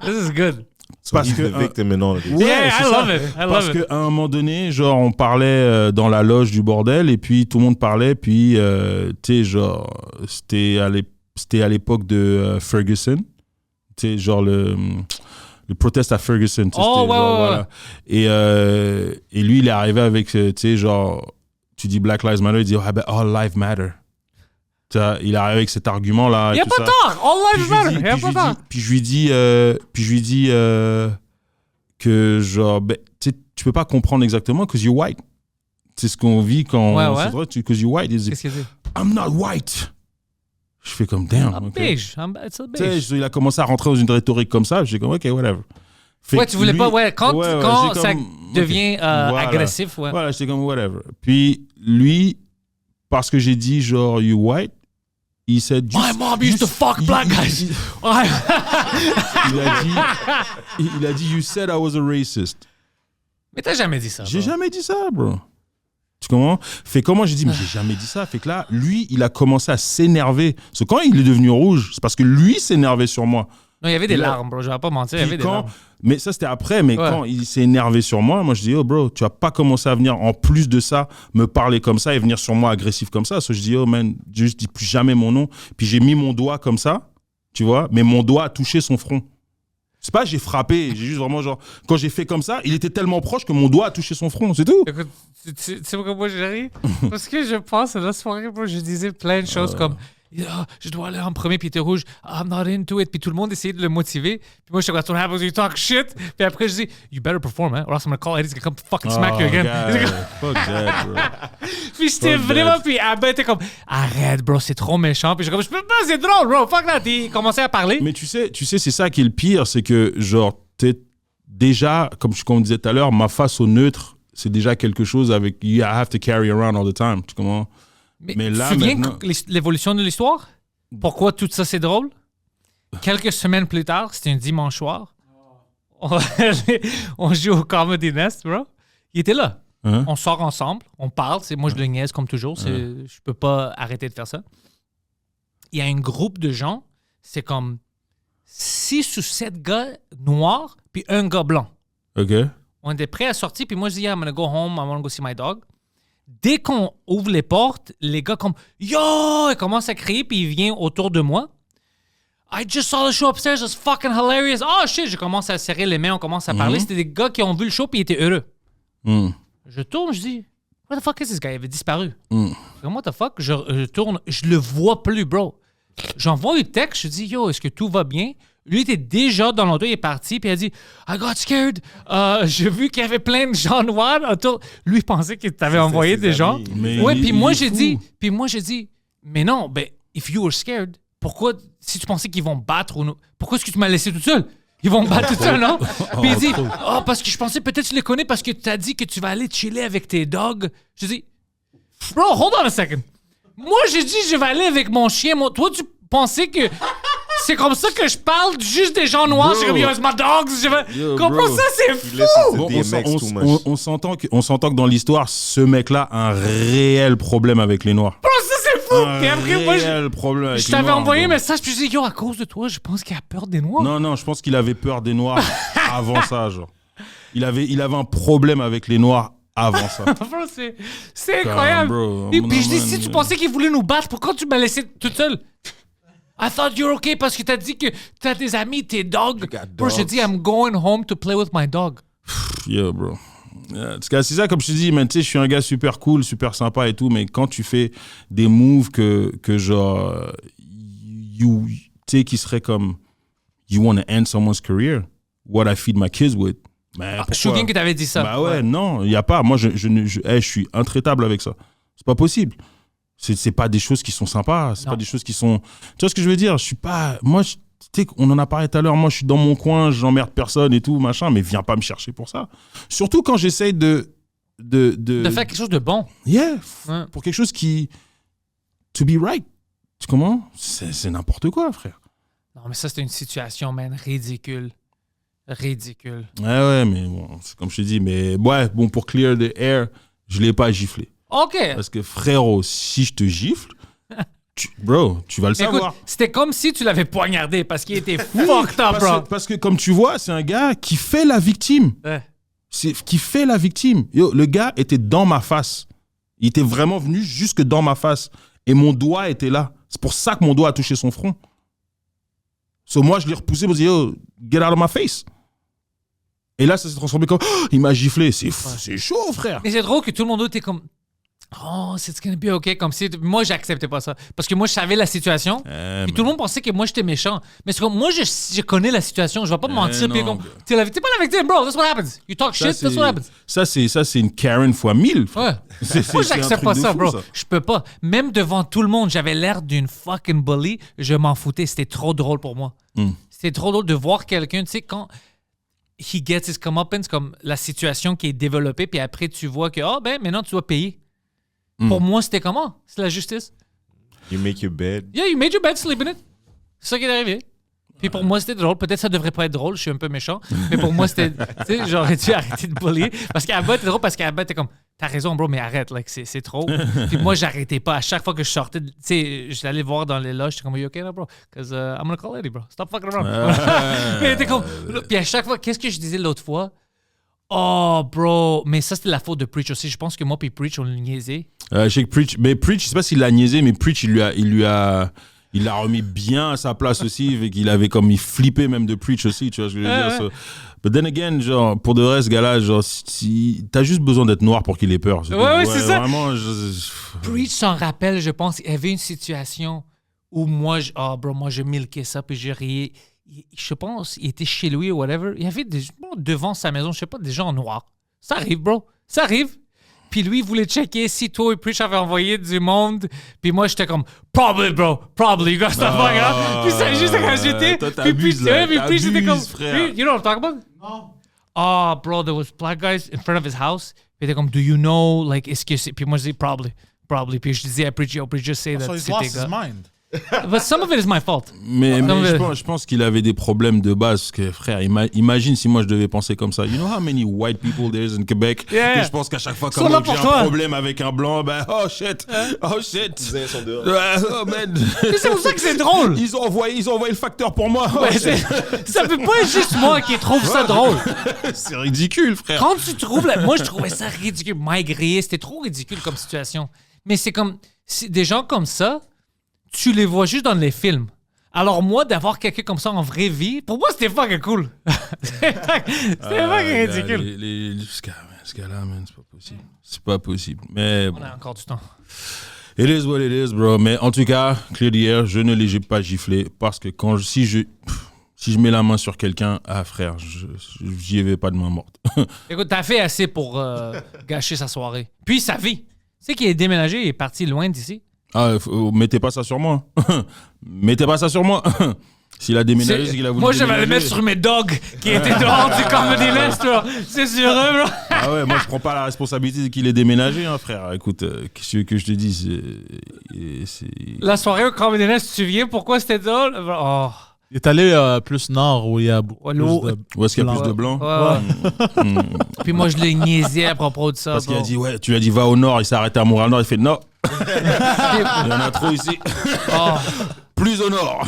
This is good. Parce que maintenant. Yeah, I love it. Parce qu'à un moment donné, genre, on parlait dans la loge du bordel et puis tout le monde parlait. Puis, tu sais, genre, c'était à l'époque de Ferguson. Tu sais, genre, le protest à Ferguson. Voilà. Et lui, il est arrivé avec, tu sais, genre, tu dis Black Lives Matter, il dit, all lives matter. Il est arrivé avec cet argument-là. Il n'y a pas tort, all lives matter. Il n'y a pas tort. Puis je lui dis que, genre, tu peux pas comprendre exactement, because you're white. C'est ce qu'on vit quand. C'est vrai, because you're white. Qu'est-ce qu'il dit? I'm not white. Je fais comme, damn. It's a beige. Il a commencé à rentrer dans une rhétorique comme ça. J'ai comme, OK, whatever. Tu voulais pas, quand ça devient agressif, Voilà, j'étais comme, whatever. Puis lui, parce que j'ai dit, genre, you white, il said, my mom used to fuck black guys. Il a dit, you said I was a racist. Mais t'as jamais dit ça. J'ai jamais dit ça, bro. Tu comprends? Fait comment j'ai dit, mais j'ai jamais dit ça. Fait que là, lui, il a commencé à s'énerver. Parce que quand il est devenu rouge, c'est parce que lui s'énervait sur moi. Non, il y avait des larmes, bro. Je vais pas mentir, il y avait des larmes. Mais ça, c'était après. Mais quand il s'est énervé sur moi, moi, je dis, oh, bro, tu vas pas commencer à venir, en plus de ça, me parler comme ça et venir sur moi agressif comme ça. So, je dis, oh, man, je dis plus jamais mon nom. Puis j'ai mis mon doigt comme ça, tu vois, mais mon doigt a touché son front. C'est pas j'ai frappé, j'ai juste vraiment genre... Quand j'ai fait comme ça, il était tellement proche que mon doigt a touché son front, c'est tout. Écoute, tu sais pourquoi moi j'ai ri? Parce que je pense à la soirée, je disais plein de choses comme... je dois aller en premier, puis il était rouge. I'm not into it. Puis tout le monde essayait de le motiver. Puis moi, je suis comme, what happens, you talk shit. Puis après, je dis, you better perform, or else I'm gonna call Eddie, he's gonna come fucking smack you again. Fuck that, bro. Puis j'étais vraiment, puis Abba était comme, arrête, bro, c'est trop méchant. Puis je peux pas, c'est drôle, bro, fuck that. Il commençait à parler. Mais tu sais, c'est ça qui est le pire, c'est que, genre, tu sais, déjà, comme on disait tout à l'heure, ma face au neutre, c'est déjà quelque chose avec I have to carry around all the time. Tu comprends? Mais là, tu te souviens l'évolution de l'histoire? Pourquoi tout ça, c'est drôle? Quelques semaines plus tard, c'était un dimanche soir. On joue au Comedy Nest, bro. Il était là. On sort ensemble, on parle. Moi, je le niaise comme toujours. Je peux pas arrêter de faire ça. Il y a un groupe de gens, c'est comme 6 ou 7 gars noirs, puis un gars blanc. OK. On était prêts à sortir, puis moi, je dis, I'm gonna go home, I wanna go see my dog. Dès qu'on ouvre les portes, les gars comme « Yo! » Ils commencent à crier, puis ils viennent autour de moi. « I just saw the show upstairs, it's fucking hilarious! » « Oh shit! » Je commence à serrer les mains, on commence à parler. C'était des gars qui ont vu le show, puis ils étaient heureux. Je tourne, je dis « Where the fuck is this guy? » Il avait disparu. What the fuck? Je tourne, je le vois plus, bro. J'envoie un texte, je dis « Yo, est-ce que tout va bien? » Lui était déjà dans l'auto, il est parti, puis il a dit « I got scared. J'ai vu qu'il y avait plein de gens noirs autour. » Lui, il pensait qu'il t'avait envoyé des gens. Ouais, puis moi, j'ai dit, « Mais non, ben, if you were scared, pourquoi, si tu pensais qu'ils vont battre ou non, pourquoi est-ce que tu m'as laissé tout seul? Ils vont me battre tout seul, non? » Puis il dit « Oh, parce que je pensais peut-être que tu les connais parce que tu as dit que tu vas aller chiller avec tes dogs. » Je dis « Bro, hold on a second. Moi, j'ai dit je vais aller avec mon chien. Toi, tu pensais que... C'est comme ça que je parle juste des gens noirs. C'est comme, yo, it's my dogs. Comprends ça, c'est fou! Bon, on s'entend que dans l'histoire, ce mec-là a un réel problème avec les noirs. Bro, ça, c'est fou! Un réel problème avec les noirs. Je t'avais envoyé un message, puis je dis, yo, à cause de toi, je pense qu'il a peur des noirs. Non, je pense qu'il avait peur des noirs avant ça, genre. Il avait un problème avec les noirs avant ça. Bro, c'est incroyable. Bro, et puis je dis, si tu pensais qu'il voulait nous battre, pourquoi tu m'as laissé toute seule? I thought you're okay parce que t'as dit que t'as des amis, tes dogs. Bro, je dis, I'm going home to play with my dog. Yo, bro. C'est ça, comme je te dis, man, tu sais, je suis un gars super cool, super sympa et tout, mais quand tu fais des moves que genre, tu sais, qui seraient comme, you want to end someone's career, what I feed my kids with. Je me souviens que t'avais dit ça. Bah ouais, non, il n'y a pas. Moi, je suis intraitable avec ça. C'est pas possible. C'est pas des choses qui sont sympas. C'est pas des choses qui sont... Tu vois ce que je veux dire? Je suis pas... Moi, tu sais, on en a parlé tout à l'heure. Moi, je suis dans mon coin, j'emmerde personne et tout, machin, mais viens pas me chercher pour ça. Surtout quand j'essaye de faire quelque chose de bon. Yeah. Pour quelque chose qui... To be right. Tu comprends? C'est n'importe quoi, frère. Non, mais ça, c'est une situation, man, ridicule. Ridicule. Ouais, mais bon, c'est comme je te dis. Mais ouais, bon, pour clear the air, je l'ai pas giflé. OK. Parce que frérot, si je te gifle, bro, tu vas le savoir. Écoute, c'était comme si tu l'avais poignardé parce qu'il était fucked up, bro. Parce que comme tu vois, c'est un gars qui fait la victime. Qui fait la victime. Yo, le gars était dans ma face. Il était vraiment venu jusque dans ma face. Et mon doigt était là. C'est pour ça que mon doigt a touché son front. Moi, je l'ai repoussé pour dire, yo, get out of my face. Et là, ça s'est transformé comme, oh, il m'a giflé. C'est chaud, frère. Mais c'est drôle que tout le monde était comme, oh, c'est gonna be okay, comme si... Moi, j'acceptais pas ça. Parce que moi, je savais la situation. Puis tout le monde pensait que moi, j'étais méchant. Mais c'est comme, moi, je connais la situation. Je vais pas me mentir. Puis comme, t'es pas la victime, bro. That's what happens. You talk shit, that's what happens. Ça, c'est une Karen fois 1000. Ouais. Moi, j'accepte pas ça, bro. Je peux pas. Même devant tout le monde, j'avais l'air d'une fucking bully. Je m'en foutais. C'était trop drôle pour moi. C'était trop drôle de voir quelqu'un, tu sais, quand... He gets his comeuppance, comme la situation qui est développée, puis après, tu vois que, maintenant, tu dois payer. Pour moi, c'était comment? C'est la justice. You make your bed. Yeah, you made your bed, sleep in it. C'est ça qui est arrivé. Puis pour moi, c'était drôle. Peut-être ça devrait pas être drôle, je suis un peu méchant. Mais pour moi, c'était... Tu sais, j'aurais dû arrêter de bullier. Parce qu'Abba, c'était drôle parce qu'Abba était comme... T'as raison, bro, mais arrête, like, c'est trop. Puis moi, j'arrêtais pas. À chaque fois que je sortais, tu sais, j'allais voir dans les loges, j'étais comme, you okay, bro? Because I'm gonna call Eddie, bro. Stop fucking around. Mais était comme... Puis à chaque fois, qu'est-ce que je disais l'autre fois? Oh, bro. Mais ça, c'était la faute de Preach aussi. Je pense que moi puis Preach, on l'a niaisé. Je sais que Preach... Mais Preach, je sais pas s'il l'a niaisé, mais Preach, il l'a remis bien à sa place aussi. Il flippait même de Preach aussi, tu vois ce que je veux dire. So. But then again, genre, pour de vrai, ce gars-là, genre, t'as juste besoin d'être noir pour qu'il ait peur. Ouais, c'est ça. Vraiment, Preach s'en rappelle, je pense. Il y avait une situation où moi, je milquais ça, puis je riais. Je pense, il était chez lui ou whatever. Il y avait devant sa maison, je sais pas, des gens noirs. Ça arrive, bro. Ça arrive. Puis lui, il voulait checker si toi et Preach avaient envoyé du monde. Puis moi, j'étais comme, probably, bro. Probably. You got stuff like that. Puis ça, juste quand j'étais. Toi, t'abuses, là. Puis Preach, c'était comme, frère. you know what I'm talking about? Oh, bro, there was black guys in front of his house. Puis il était comme, do you know, like, est-ce que c'est... Puis moi, je dis, probably. Puis je disais, Preacher, just say that So he's c'était lost his gars. mind. But some of it is my fault. Mais je pense qu'il avait des problèmes de base. Parce que, frère, imagine si moi je devais penser comme ça. You know how many white people there is in Quebec? Yeah. Que je pense qu'à chaque fois, Sont quand là j'ai pour un toi. problème avec un blanc, ben, oh shit. Cousins sont dehors. Oh man. C'est pour ça que c'est drôle. Ils ont envoyé le facteur pour moi. Ouais, ça peut pas être juste moi qui trouve ça drôle. C'est ridicule, frère. Quand tu trouves... Moi, je trouvais ça ridicule. Mike Rier, c'était trop ridicule comme situation. Mais c'est comme... Des gens comme ça, tu les vois juste dans les films. Alors moi, d'avoir quelqu'un comme ça en vraie vie, pour moi, c'était fucking cool. C'était fucking ridicule. Ce gars-là, man, c'est pas possible. C'est pas possible. Mais bon. On a encore du temps. It is what it is, bro. Mais en tout cas, clé d'hier, je ne l'ai pas giflé parce que si je mets la main sur quelqu'un, frère, j'y vais pas de main morte. Écoute, t'as fait assez pour gâcher sa soirée. Puis sa vie. Tu sais qu'il est déménagé, il est parti loin d'ici. Mettez pas ça sur moi. Mettez pas ça sur moi. S'il a déménagé, c'est qu'il a voulu moi, je vais le déménager. mettre sur mes dogs qui étaient dehors du Comedy Nest, là. C'est sur eux, bro. Ah ouais, moi, je prends pas la responsabilité qu'il ait déménagé, hein, frère. Écoute, qu'est-ce que je te dis, c'est... La soirée au Comedy Nest, tu te souviens pourquoi c'était drôle? Oh. Il est allé plus nord où il y a beaucoup plus de... Où est-ce qu'il y a plus de blancs? Ouais. Puis moi, je l'ai niaisé à propos de ça. Parce qu'il a dit, ouais, tu lui as dit, va au nord, il s'est arrêté à Montréal-Nord, il fait, non. Il y en a trop ici. Oh. Plus au nord.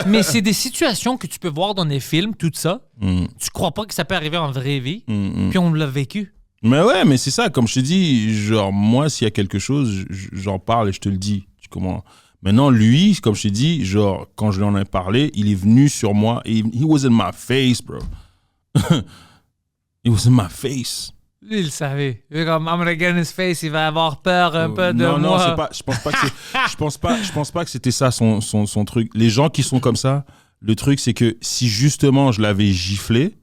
Mais c'est des situations que tu peux voir dans des films, tout ça. Tu crois pas que ça peut arriver en vraie vie, puis on l'a vécu. Mais ouais, mais c'est ça, comme je te dis, genre, moi, s'il y a quelque chose, j'en parle et je te le dis. Tu comprends? Maintenant, lui, comme je te dis, genre, quand je lui en ai parlé, il est venu sur moi et he was in my face, bro. He was in my face. Lui, il le savait. Il est comme, I'm gonna get in his face, il va avoir peur un peu de non, moi. Non, c'est pas, je pense pas que c'était ça son truc. Les gens qui sont comme ça, le truc, c'est que si justement je l'avais giflé,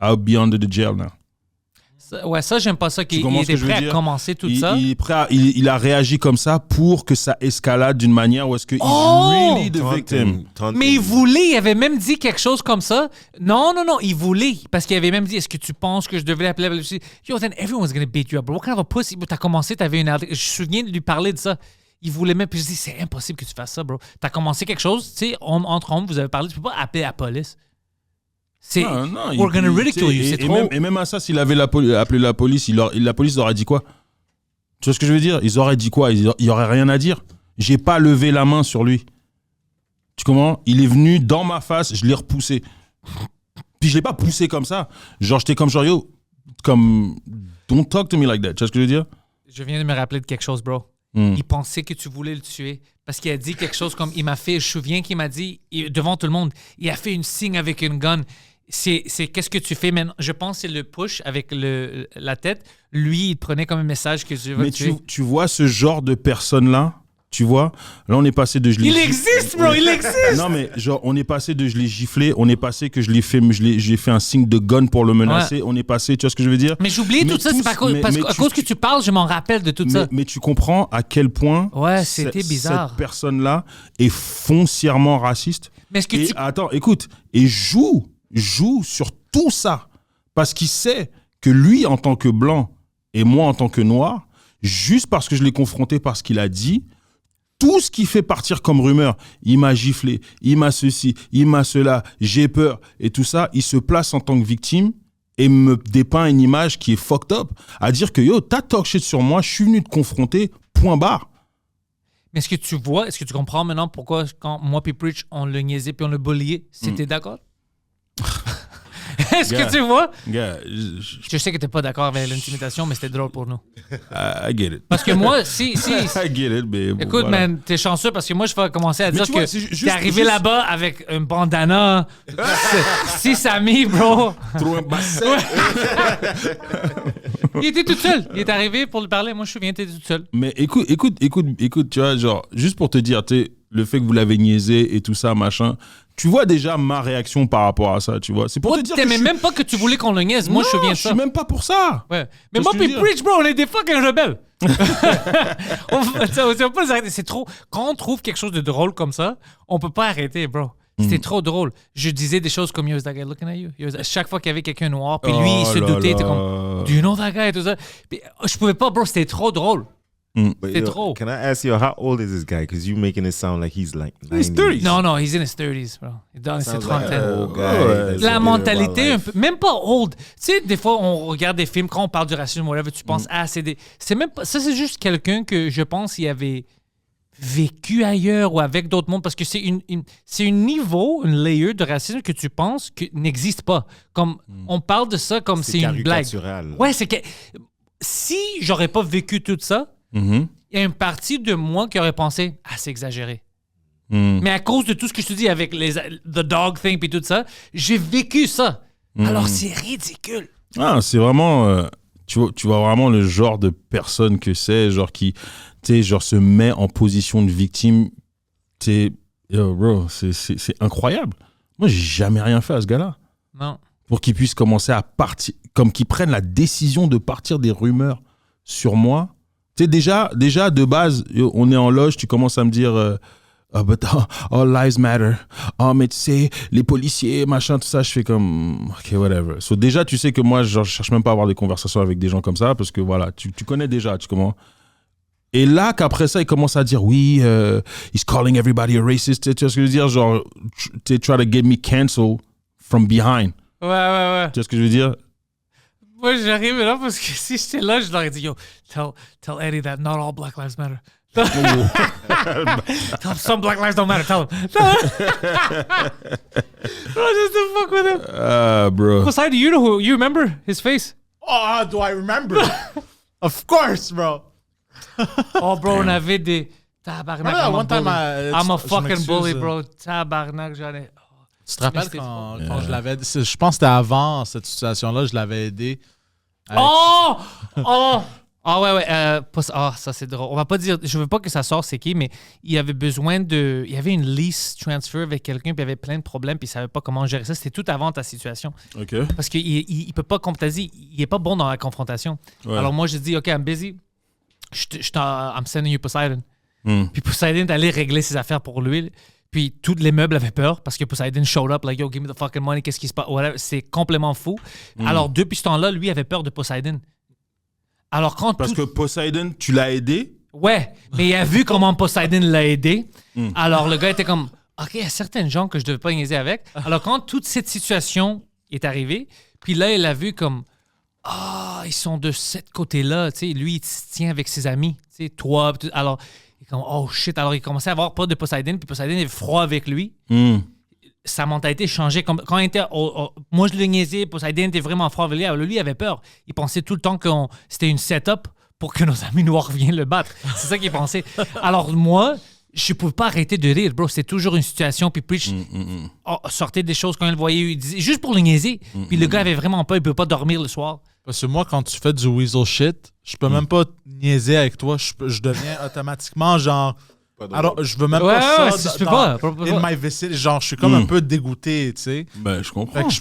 I'll be under the jail now. Ouais, ça, j'aime pas ça. Qu'il était prêt à commencer tout ça. Il a réagi comme ça pour que ça escalade d'une manière où est-ce que he's really the victim. Mais il voulait, il avait même dit quelque chose comme ça. Non, il voulait. Parce qu'il avait même dit, est-ce que tu penses que je devrais appeler la police? Yo, then everyone's gonna beat you up, bro. What kind of a pussy? T'as commencé, t'avais une... Je me souviens de lui parler de ça. Il voulait même... Puis je dis, c'est impossible que tu fasses ça, bro. T'as commencé quelque chose, tu sais, entre hommes, vous avez parlé, tu peux pas appeler la police. Non, we're gonna ridicule you. C'est trop... Et même à ça, s'il avait appelé la police, la police aurait dit quoi? Tu vois ce que je veux dire? Ils auraient dit quoi? Il y aurait rien à dire. J'ai pas levé la main sur lui. Tu comprends? Il est venu dans ma face, je l'ai repoussé. Puis je l'ai pas poussé comme ça. Genre, j'étais comme genre, yo, comme, don't talk to me like that. Tu vois ce que je veux dire? Je viens de me rappeler de quelque chose, bro. Il pensait que tu voulais le tuer. Parce qu'il a dit quelque chose comme, je me souviens qu'il m'a dit, devant tout le monde, il a fait une signe avec une gun. C'est qu'est-ce que tu fais maintenant? Je pense que c'est le push avec la tête. Lui, il prenait comme un message que tu veux tuer. Mais tu vois ce genre de personne-là? Tu vois? Là, on est passé de je l'ai giflé. Il existe, bro! Il existe! Non, mais genre, on est passé de je l'ai giflé, on est passé que j'ai fait un signe de gun pour le menacer. Ouais. On est passé, tu vois ce que je veux dire? Mais j'oublie tout ça, c'est pas parce qu'à cause que tu parles, je m'en rappelle de tout ça. Mais tu comprends à quel point c'était bizarre. Cette personne-là est foncièrement raciste. Mais est-ce que Attends, écoute, et joue sur tout ça parce qu'il sait que lui, en tant que blanc, et moi, en tant que noir, juste parce que je l'ai confronté par ce qu'il a dit, tout ce qui fait partir comme rumeur, il m'a giflé, il m'a ceci, il m'a cela, j'ai peur, et tout ça, il se place en tant que victime et me dépeint une image qui est fucked up, à dire que yo, t'as talk shit sur moi, je suis venu te confronter, point barre. Mais est-ce que tu vois, est-ce que tu comprends maintenant pourquoi quand moi puis Preach, on le niaisait puis on le bulliait, c'était d'accord? Est-ce que tu vois? Je sais que t'es pas d'accord avec l'intimidation, mais c'était drôle pour nous. I get it. Parce que moi, si I get it, mais écoute, voilà. Man, t'es chanceux parce que moi, je vais commencer à dire que t'es arrivé là-bas avec un bandana, 6 amis, bro. Trop un bassin. Il était tout seul. Il est arrivé pour lui parler. Moi, je me souviens, t'étais tout seul. Mais écoute, tu vois, genre, juste pour te dire, tu sais, le fait que vous l'avez niaisé et tout ça, machin... Tu vois déjà ma réaction par rapport à ça, tu vois. C'est pour te dire t'aimais même pas que tu voulais qu'on le niaise. Moi, je me souviens de ça. Je suis même pas pour ça. Ouais. Mais moi, puis Preach, bro, on est des fucking rebelles. C'est trop... Quand on trouve quelque chose de drôle comme ça, on peut pas arrêter, bro. C'était trop drôle. Je disais des choses comme, yo, is that guy looking at you? Chaque fois qu'il y avait quelqu'un noir, puis lui, il se doutait, il était comme, do you know that guy? Et tout ça. Puis, je pouvais pas, bro, c'était trop drôle. C'est trop. Can I ask you, how old is this guy? Because you're making it sound like he's like 90s. He's 30s. Non, he's in his 30s, bro. Dans ses Sounds like trentaines. an old guy. La mentalité, un peu, même pas old. Tu sais, des fois, on regarde des films, quand on parle du racisme, whatever, tu penses, c'est même pas, ça, c'est juste quelqu'un que je pense il avait vécu ailleurs ou avec d'autres mondes, parce que c'est c'est un niveau, une layer de racisme que tu penses que n'existe pas. Comme, on parle de ça comme c'est une blague. Ouais, c'est que si j'aurais pas vécu tout ça, il y a une partie de moi qui aurait pensé, c'est exagéré. Mais à cause de tout ce que je te dis avec the dog thing et tout ça, j'ai vécu ça. Alors c'est ridicule. C'est vraiment, tu vois vraiment le genre de personne que c'est, genre qui, tu sais, genre se met en position de victime. Yo, bro, c'est incroyable. Moi, j'ai jamais rien fait à ce gars-là. Non. Pour qu'il puisse commencer à partir, comme qu'il prenne la décision de partir des rumeurs sur moi. Tu sais, déjà, de base, on est en loge, tu commences à me dire, but all lives matter. Mais tu sais, les policiers, machin, tout ça, je fais comme, ok, whatever. So déjà, tu sais que moi, genre, je cherche même pas à avoir des conversations avec des gens comme ça, parce que voilà, tu connais déjà, tu comprends. Et là, qu'après ça, il commence à dire, oui, he's calling everybody a racist. Tu vois ce que je veux dire? Genre, tu try to get me cancelled from behind. Ouais. Tu vois ce que je veux dire? Moi, j'arrive là parce que si j'étais là, je leur ai dit, yo, tell Eddie that not all Black lives matter. Tell him some Black lives don't matter. Tell him. Bro, just to fuck with him. Bro. Poseidon, you remember his face? Oh, do I remember? Of course, bro. Oh, bro, on avait des... Tabarnak, I'm a fucking bully, bro. Tabarnak, j'en ai... Tu te rappelles quand je l'avais aidé? Je pense que c'était avant cette situation-là, je l'avais aidé. Oh! Ouais. Ça, c'est drôle. On va pas dire... Je veux pas que ça sorte c'est qui, mais il avait besoin de... Il y avait une lease transfer avec quelqu'un, puis il y avait plein de problèmes, puis il savait pas comment gérer ça. C'était tout avant ta situation. OK. Parce qu'il peut pas, comme tu as dit, il est pas bon dans la confrontation. Ouais. Alors moi, je dis, OK, I'm busy. I'm sending you Poseidon. Puis Poseidon est allé régler ses affaires pour lui. Puis tous les meubles avaient peur parce que Poseidon showed up, like, yo, give me the fucking money, qu'est-ce qui se passe? C'est complètement fou. Alors, depuis ce temps-là, lui avait peur de Poseidon. Alors, parce que Poseidon, tu l'as aidé? Ouais, mais il a vu comment Poseidon l'a aidé. Alors, le gars était comme, OK, il y a certains gens que je devais pas niaiser avec. Alors, quand toute cette situation est arrivée, puis là, il a vu comme, ils sont de ce côté-là. Tu sais, lui, il se tient avec ses amis. Tu sais, toi, alors... Comme, oh shit, alors il commençait à avoir peur de Poseidon, puis Poseidon est froid avec lui. Sa mentalité changeait. Quand il était, moi, je le niaisais, Poseidon était vraiment froid avec lui. Alors lui, il avait peur. Il pensait tout le temps que c'était une setup pour que nos amis noirs viennent le battre. C'est ça qu'il pensait. Alors moi, je ne pouvais pas arrêter de rire, bro. C'était toujours une situation. Puis Preach sortait des choses quand il le voyait, il disait, juste pour le niaiser. Puis le gars avait vraiment peur, il ne pouvait pas dormir le soir. Parce que moi, quand tu fais du weasel shit, je peux même pas niaiser avec toi. Je deviens automatiquement genre... Alors, je veux même pas ça. Je peux pas. In my vicinity, genre, je suis comme un peu dégoûté, tu sais. Ben, je comprends. Fait que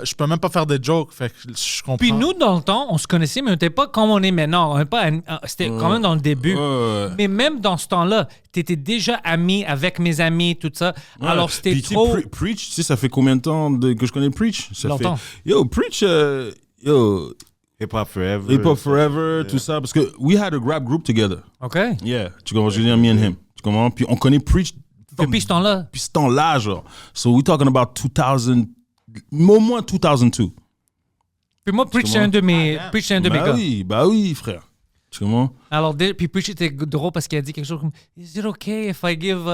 je peux même pas faire des jokes. Fait que je comprends. Puis nous, dans le temps, on se connaissait, mais on n'était pas comme on est maintenant. C'était quand même dans le début. Mais même dans ce temps-là, tu étais déjà ami avec mes amis, tout ça. Alors, c'était puis, trop... Preach, tu sais, ça fait combien de temps que je connais Preach? Ça longtemps. Fait... Yo, Preach... Hip Hop Forever. Hip Hop Forever, tout ça. Parce que we had a rap group together. OK. Yeah. Tu comprends? Je veux dire, me and him. Tu comprends? Puis on connaît Preach. Depuis ce temps-là. Depuis ce temps-là, genre. So we're talking about 2000, au moins 2002. Puis moi, Preach, c'est un de mes gars. Bah oui, frère. Tu comprends? Alors, puis Preach était drôle parce qu'il a dit quelque chose comme Is it okay if I give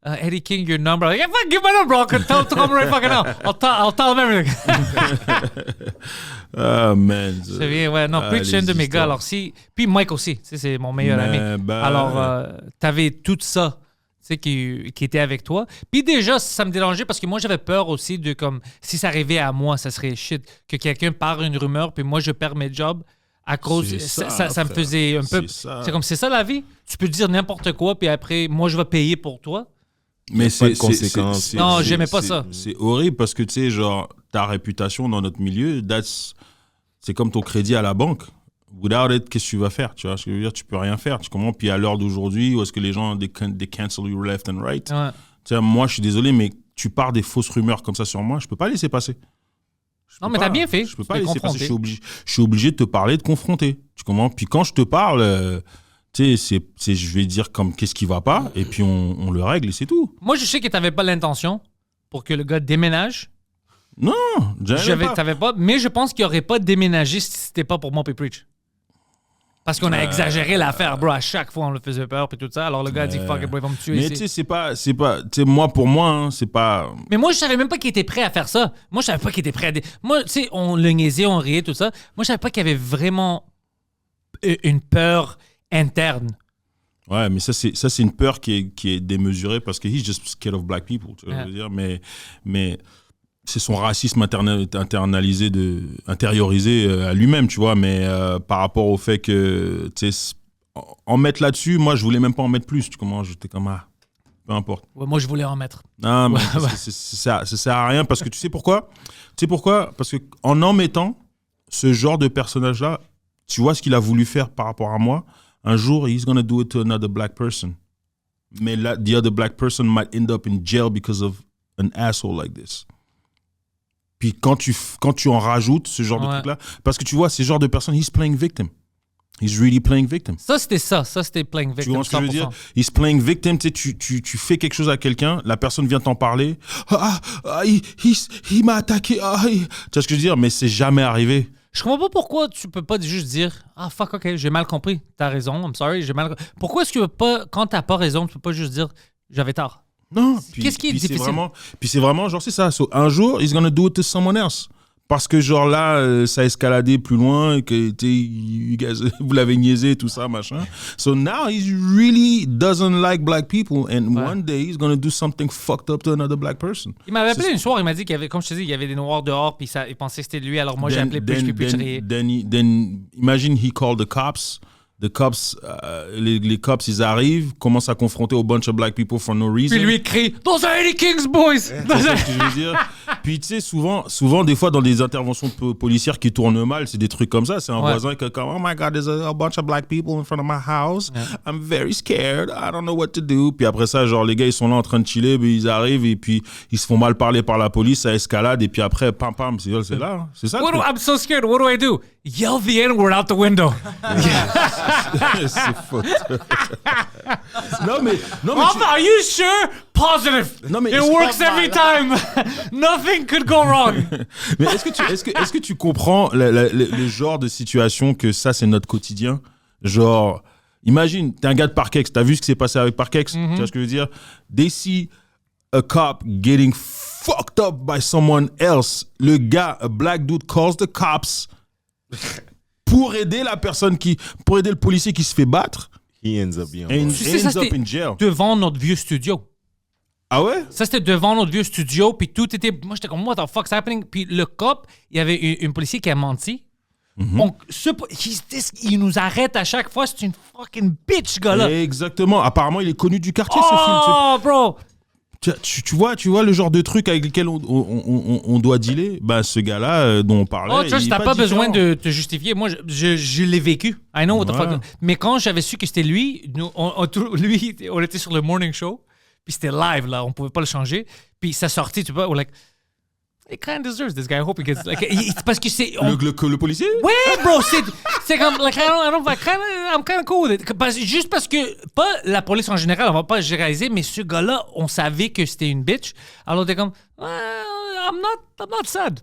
Eddie King your number? Like, yeah, fuck, give my number. I'll tell him right fucking now. I'll tell him everything. Man. C'est bien, ouais. Non, Preach, c'est un de mes gars. Alors, puis Mike aussi. C'est mon meilleur ami. Alors, t'avais tout ça. Tu sais, qui était avec toi. Puis déjà, ça me dérangeait parce que moi, j'avais peur aussi de comme si ça arrivait à moi, ça serait shit. Que quelqu'un part une rumeur, puis moi, je perds mes jobs. À cause, ça me faisait un peu. C'est comme, c'est ça la vie. Tu peux dire n'importe quoi, puis après, moi, je vais payer pour toi. Mais c'est conséquences. Non, j'aimais pas ça. C'est horrible parce que, tu sais, genre, ta réputation dans notre milieu, c'est comme ton crédit à la banque. Without it, qu'est-ce que tu vas faire? Tu vois ce que je veux dire? Tu peux rien faire. Tu comprends? Puis à l'heure d'aujourd'hui, où est-ce que les gens, they cancel you left and right? Ouais. Tu sais, moi, je suis désolé, mais tu pars des fausses rumeurs comme ça sur moi, je peux pas laisser passer. Non, mais t'as bien fait. Je peux pas laisser passer. Je suis obligé de te parler, de confronter. Tu comprends? Puis quand je te parle, tu sais, je vais dire comme qu'est-ce qui va pas, et puis on le règle et c'est tout. Moi, je sais que t'avais pas l'intention pour que le gars déménage. Non, t'avais pas. Mais je pense qu'il aurait pas déménagé si c'était pas pour moi et Preach. Parce qu'on a exagéré l'affaire, bro. À chaque fois, on le faisait peur et tout ça. Alors le gars a dit fuck it, bro, il va me tuer. Mais tu sais, c'est pas. Tu sais, pour moi, hein, c'est pas. Mais moi, je savais même pas qu'il était prêt à faire ça. Moi, je savais pas qu'il était prêt à. Moi, tu sais, on le niaisait, on riait, tout ça. Moi, je savais pas qu'il y avait vraiment une peur interne. Ouais, mais ça c'est une peur qui est démesurée parce que he's just scared of black people. Tu vois ce que je veux dire, mais c'est son racisme intériorisé à lui-même, tu vois. Mais par rapport au fait que, tu sais, en mettre là-dessus, moi, je voulais même pas en mettre plus. Tu comprends? J'étais comme, peu importe. Ouais, moi, je voulais en mettre. Non, mais ça sert à rien parce que tu sais pourquoi? Tu sais pourquoi? Parce que en mettant ce genre de personnage-là, tu vois ce qu'il a voulu faire par rapport à moi. Un jour, he's gonna do it to another black person. Mais là, the other black person might end up in jail because of an asshole like this. Puis quand tu en rajoutes ce genre de truc-là, parce que tu vois, ces genres de personnes, he's playing victim. He's really playing victim. Ça, c'était playing victim. Tu vois ce que je veux dire? He's playing victim, tu fais quelque chose à quelqu'un, la personne vient t'en parler. Il m'a attaqué. Tu vois ce que je veux dire? Mais c'est jamais arrivé. Je comprends pas pourquoi tu peux pas juste dire fuck, ok, j'ai mal compris. T'as raison, I'm sorry, j'ai mal compris. Pourquoi est-ce que tu peux pas, quand t'as pas raison, tu peux pas juste dire j'avais tort? Non, qu'est-ce qui est difficile? Puis c'est vraiment, genre, c'est ça. So, un jour, he's gonna do it to someone else. Parce que, genre, là, ça a escaladé plus loin, et que, you guys, vous l'avez niaisé, tout ça, machin. So now, he really doesn't like black people. And one day, he's gonna do something fucked up to another black person. Il m'avait appelé une soir, il m'a dit qu'il y avait, comme je te dis, il y avait des noirs dehors, puis il pensait que c'était lui. Alors moi, j'ai appelé puis Then, imagine he called the cops. The cops, les cops, ils arrivent, commencent à confronter a bunch of black people for no reason. Puis lui crie « Those are Eddie King's boys! » C'est ça que je veux dire. Puis tu sais, souvent, des fois, dans des interventions policières qui tournent mal, c'est des trucs comme ça. C'est un voisin qui est comme « Oh my God, there's a bunch of black people in front of my house. I'm very scared. I don't know what to do. » Puis après ça, genre, les gars, ils sont là en train de chiller, puis ils arrivent et puis ils se font mal parler par la police, ça escalade et puis après, pam, c'est là. Hein. C'est ça. I'm so scared. What do I do? Yell the N-word out the window. C'est faute. non mais are you sure? Positive. Non, mais it works every time. Nothing could go wrong. Mais est-ce que tu comprends le genre de situation que ça c'est notre quotidien? Genre, imagine, t'es un gars de Parkex, t'as vu ce qui s'est passé avec Parkex? Tu vois ce que je veux dire? They see a cop getting fucked up by someone else. Le gars, a black dude, calls the cops pour aider pour aider le policier qui se fait battre. He ends up being in jail. Devant notre vieux studio. Ah ouais? Ça, c'était devant notre vieux studio, puis tout était... Moi, j'étais comme, what the fuck's happening? Puis le cop, il y avait une policier qui a menti. Il nous arrête à chaque fois. C'est une fucking bitch, ce gars-là. Exactement. Apparemment, il est connu du quartier, ce film. Oh, bro! Tu vois le genre de truc avec lequel on doit dealer? Ben, ce gars-là dont on parlait. Oh, tu vois, t'as pas besoin de te justifier. Moi, je l'ai vécu. I know what the fuck. Mais quand j'avais su que c'était lui, on était sur le morning show, puis c'était live, là. On pouvait pas le changer. Puis ça sortit, tu vois, on like, he kind of deserves this guy. I hope he gets, like, parce que c'est... Le policier? Ouais, bro, c'est comme, like, I'm kind of cool with it. Juste parce que, pas la police en général, on va pas généraliser, mais ce gars-là, on savait que c'était une bitch. Alors t'es comme, I'm not sad.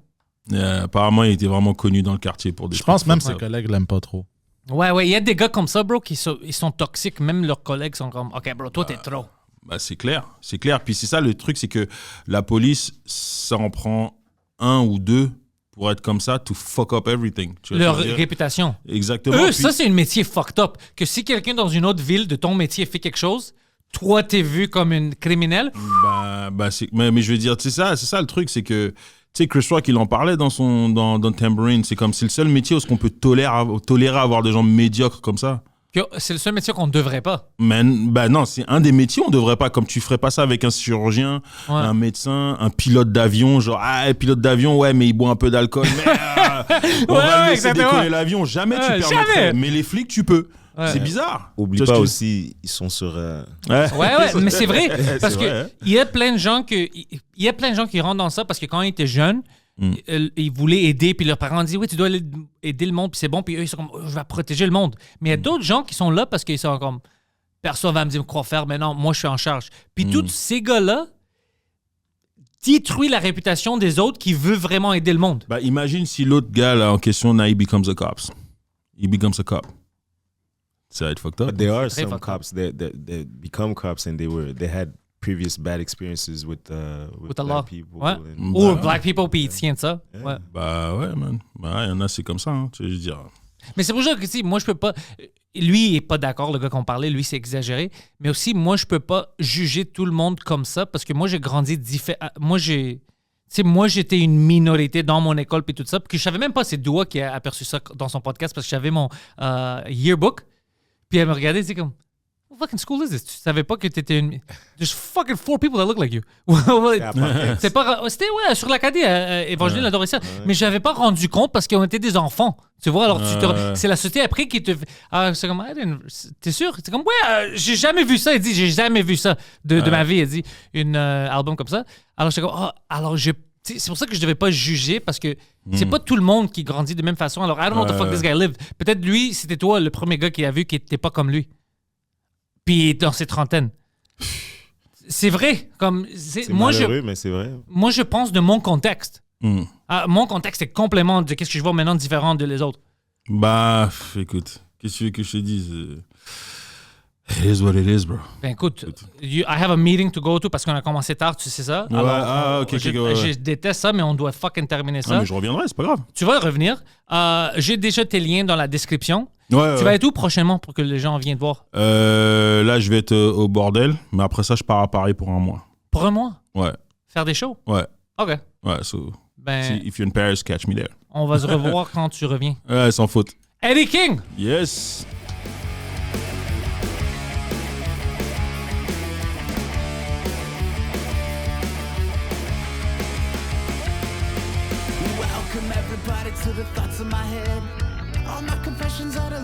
Apparemment, il était vraiment connu dans le quartier pour des Je pense même ses collègues l'aiment pas trop. Ouais, il y a des gars comme ça, bro, ils sont toxiques. Même leurs collègues sont comme, OK, bro, toi, t'es trop. Bah, c'est clair. Puis c'est ça, le truc, c'est que la police, ça en prend un ou deux pour être comme ça, to fuck up everything. Tu vois leur réputation. Exactement. Eux, ça, c'est un métier fucked up. Que si quelqu'un dans une autre ville de ton métier fait quelque chose, toi, t'es vu comme une criminelle. Mais je veux dire, c'est ça le truc, c'est que, tu sais, Chris Rock, il en parlait dans Tambourine. C'est comme, c'est le seul métier où on peut tolérer avoir des gens médiocres comme ça. C'est le seul métier qu'on ne devrait pas. Mais non, c'est un des métiers, on devrait pas. Comme tu ferais pas ça avec un chirurgien, un médecin, un pilote d'avion, genre, pilote d'avion, ouais, mais il boit un peu d'alcool, mais on va le laisser décoller l'avion. Jamais tu permettrais. Jamais. Mais les flics, tu peux. Ouais. C'est bizarre. Oublie pas aussi, ils sont sur... Ouais, mais c'est vrai. Parce C'est vrai, qu'il y a plein de gens qui rentrent dans ça parce que quand ils étaient jeunes, ils voulaient aider, puis leurs parents disaient, oui, tu dois aider le monde, puis c'est bon, puis eux, ils sont comme, je vais protéger le monde. Mais il y a d'autres gens qui sont là parce qu'ils sont comme, personne va me dire quoi faire, mais non, moi, je suis en charge. Puis tous ces gars-là détruisent la réputation des autres qui veulent vraiment aider le monde. Bah, imagine si l'autre gars là en question, now he becomes a cop. He becomes a cop. Ça va être fucked up. But there are Très some fucked up. cops that become cops and they had previous bad experiences with With the black law. people. Ouais. and- Ou Black People, puis ils tiennent ça. Yeah. Ouais. Bah ouais, man. Bah, il y en a, c'est comme ça. Hein. Tu veux dire. Mais c'est pour ça que, tu sais, moi, je peux pas. Lui, il est pas d'accord, le gars qu'on parlait. Lui, c'est exagéré. Mais aussi, moi, je peux pas juger tout le monde comme ça parce que moi, j'ai grandi différent. Moi, j'étais une minorité dans mon école puis tout ça. Puis je savais même pas, c'est Doua qui a aperçu ça dans son podcast parce que j'avais mon yearbook. Puis elle me regardait, c'est comme, what fucking school is this? Tu savais pas que t'étais une. There's fucking 4 people that look like you. C'est pas. C'était, ouais, sur l'Acadie, Évangeline adorait ça. Mais j'avais pas rendu compte parce qu'on était des enfants. Tu vois, alors c'est la société après qui te. C'est comme, t'es sûr? C'est comme, ouais, j'ai jamais vu ça. Il dit, j'ai jamais vu ça de ma vie. Il dit, un album comme ça. Alors j'étais comme, alors c'est pour ça que je devais pas juger parce que c'est pas tout le monde qui grandit de la même façon. Alors, I don't know what the fuck this guy live. Peut-être lui, c'était toi le premier gars qui a vu qui était pas comme lui. Puis il est dans ses trentaines. C'est vrai. C'est malheureux, mais c'est vrai. Moi, je pense de mon contexte. Mon contexte est complètement de qu'est-ce que je vois maintenant différent de les autres. Bah, écoute, qu'est-ce que tu veux que je te dise? It is what it is, bro. Ben écoute, I have a meeting to go to parce qu'on a commencé tard, tu sais ça. Ouais, Alors, ok, je déteste ça, mais on doit fucking terminer ça. Ah, mais je reviendrai, c'est pas grave. Tu vas revenir. J'ai déjà tes liens dans la description. Ouais, Tu vas être où prochainement pour que les gens viennent te voir? Là, je vais être au bordel, mais après ça, je pars à Paris pour un mois. Pour un mois? Ouais, Faire des shows? ouais, OK. ouais. So, Ben, if you're in Paris, catch me there. on va se revoir quand tu reviens. Ouais, sans faute. Eddie King! Yes. Welcome everybody to the thoughts in my head. All my confessions are the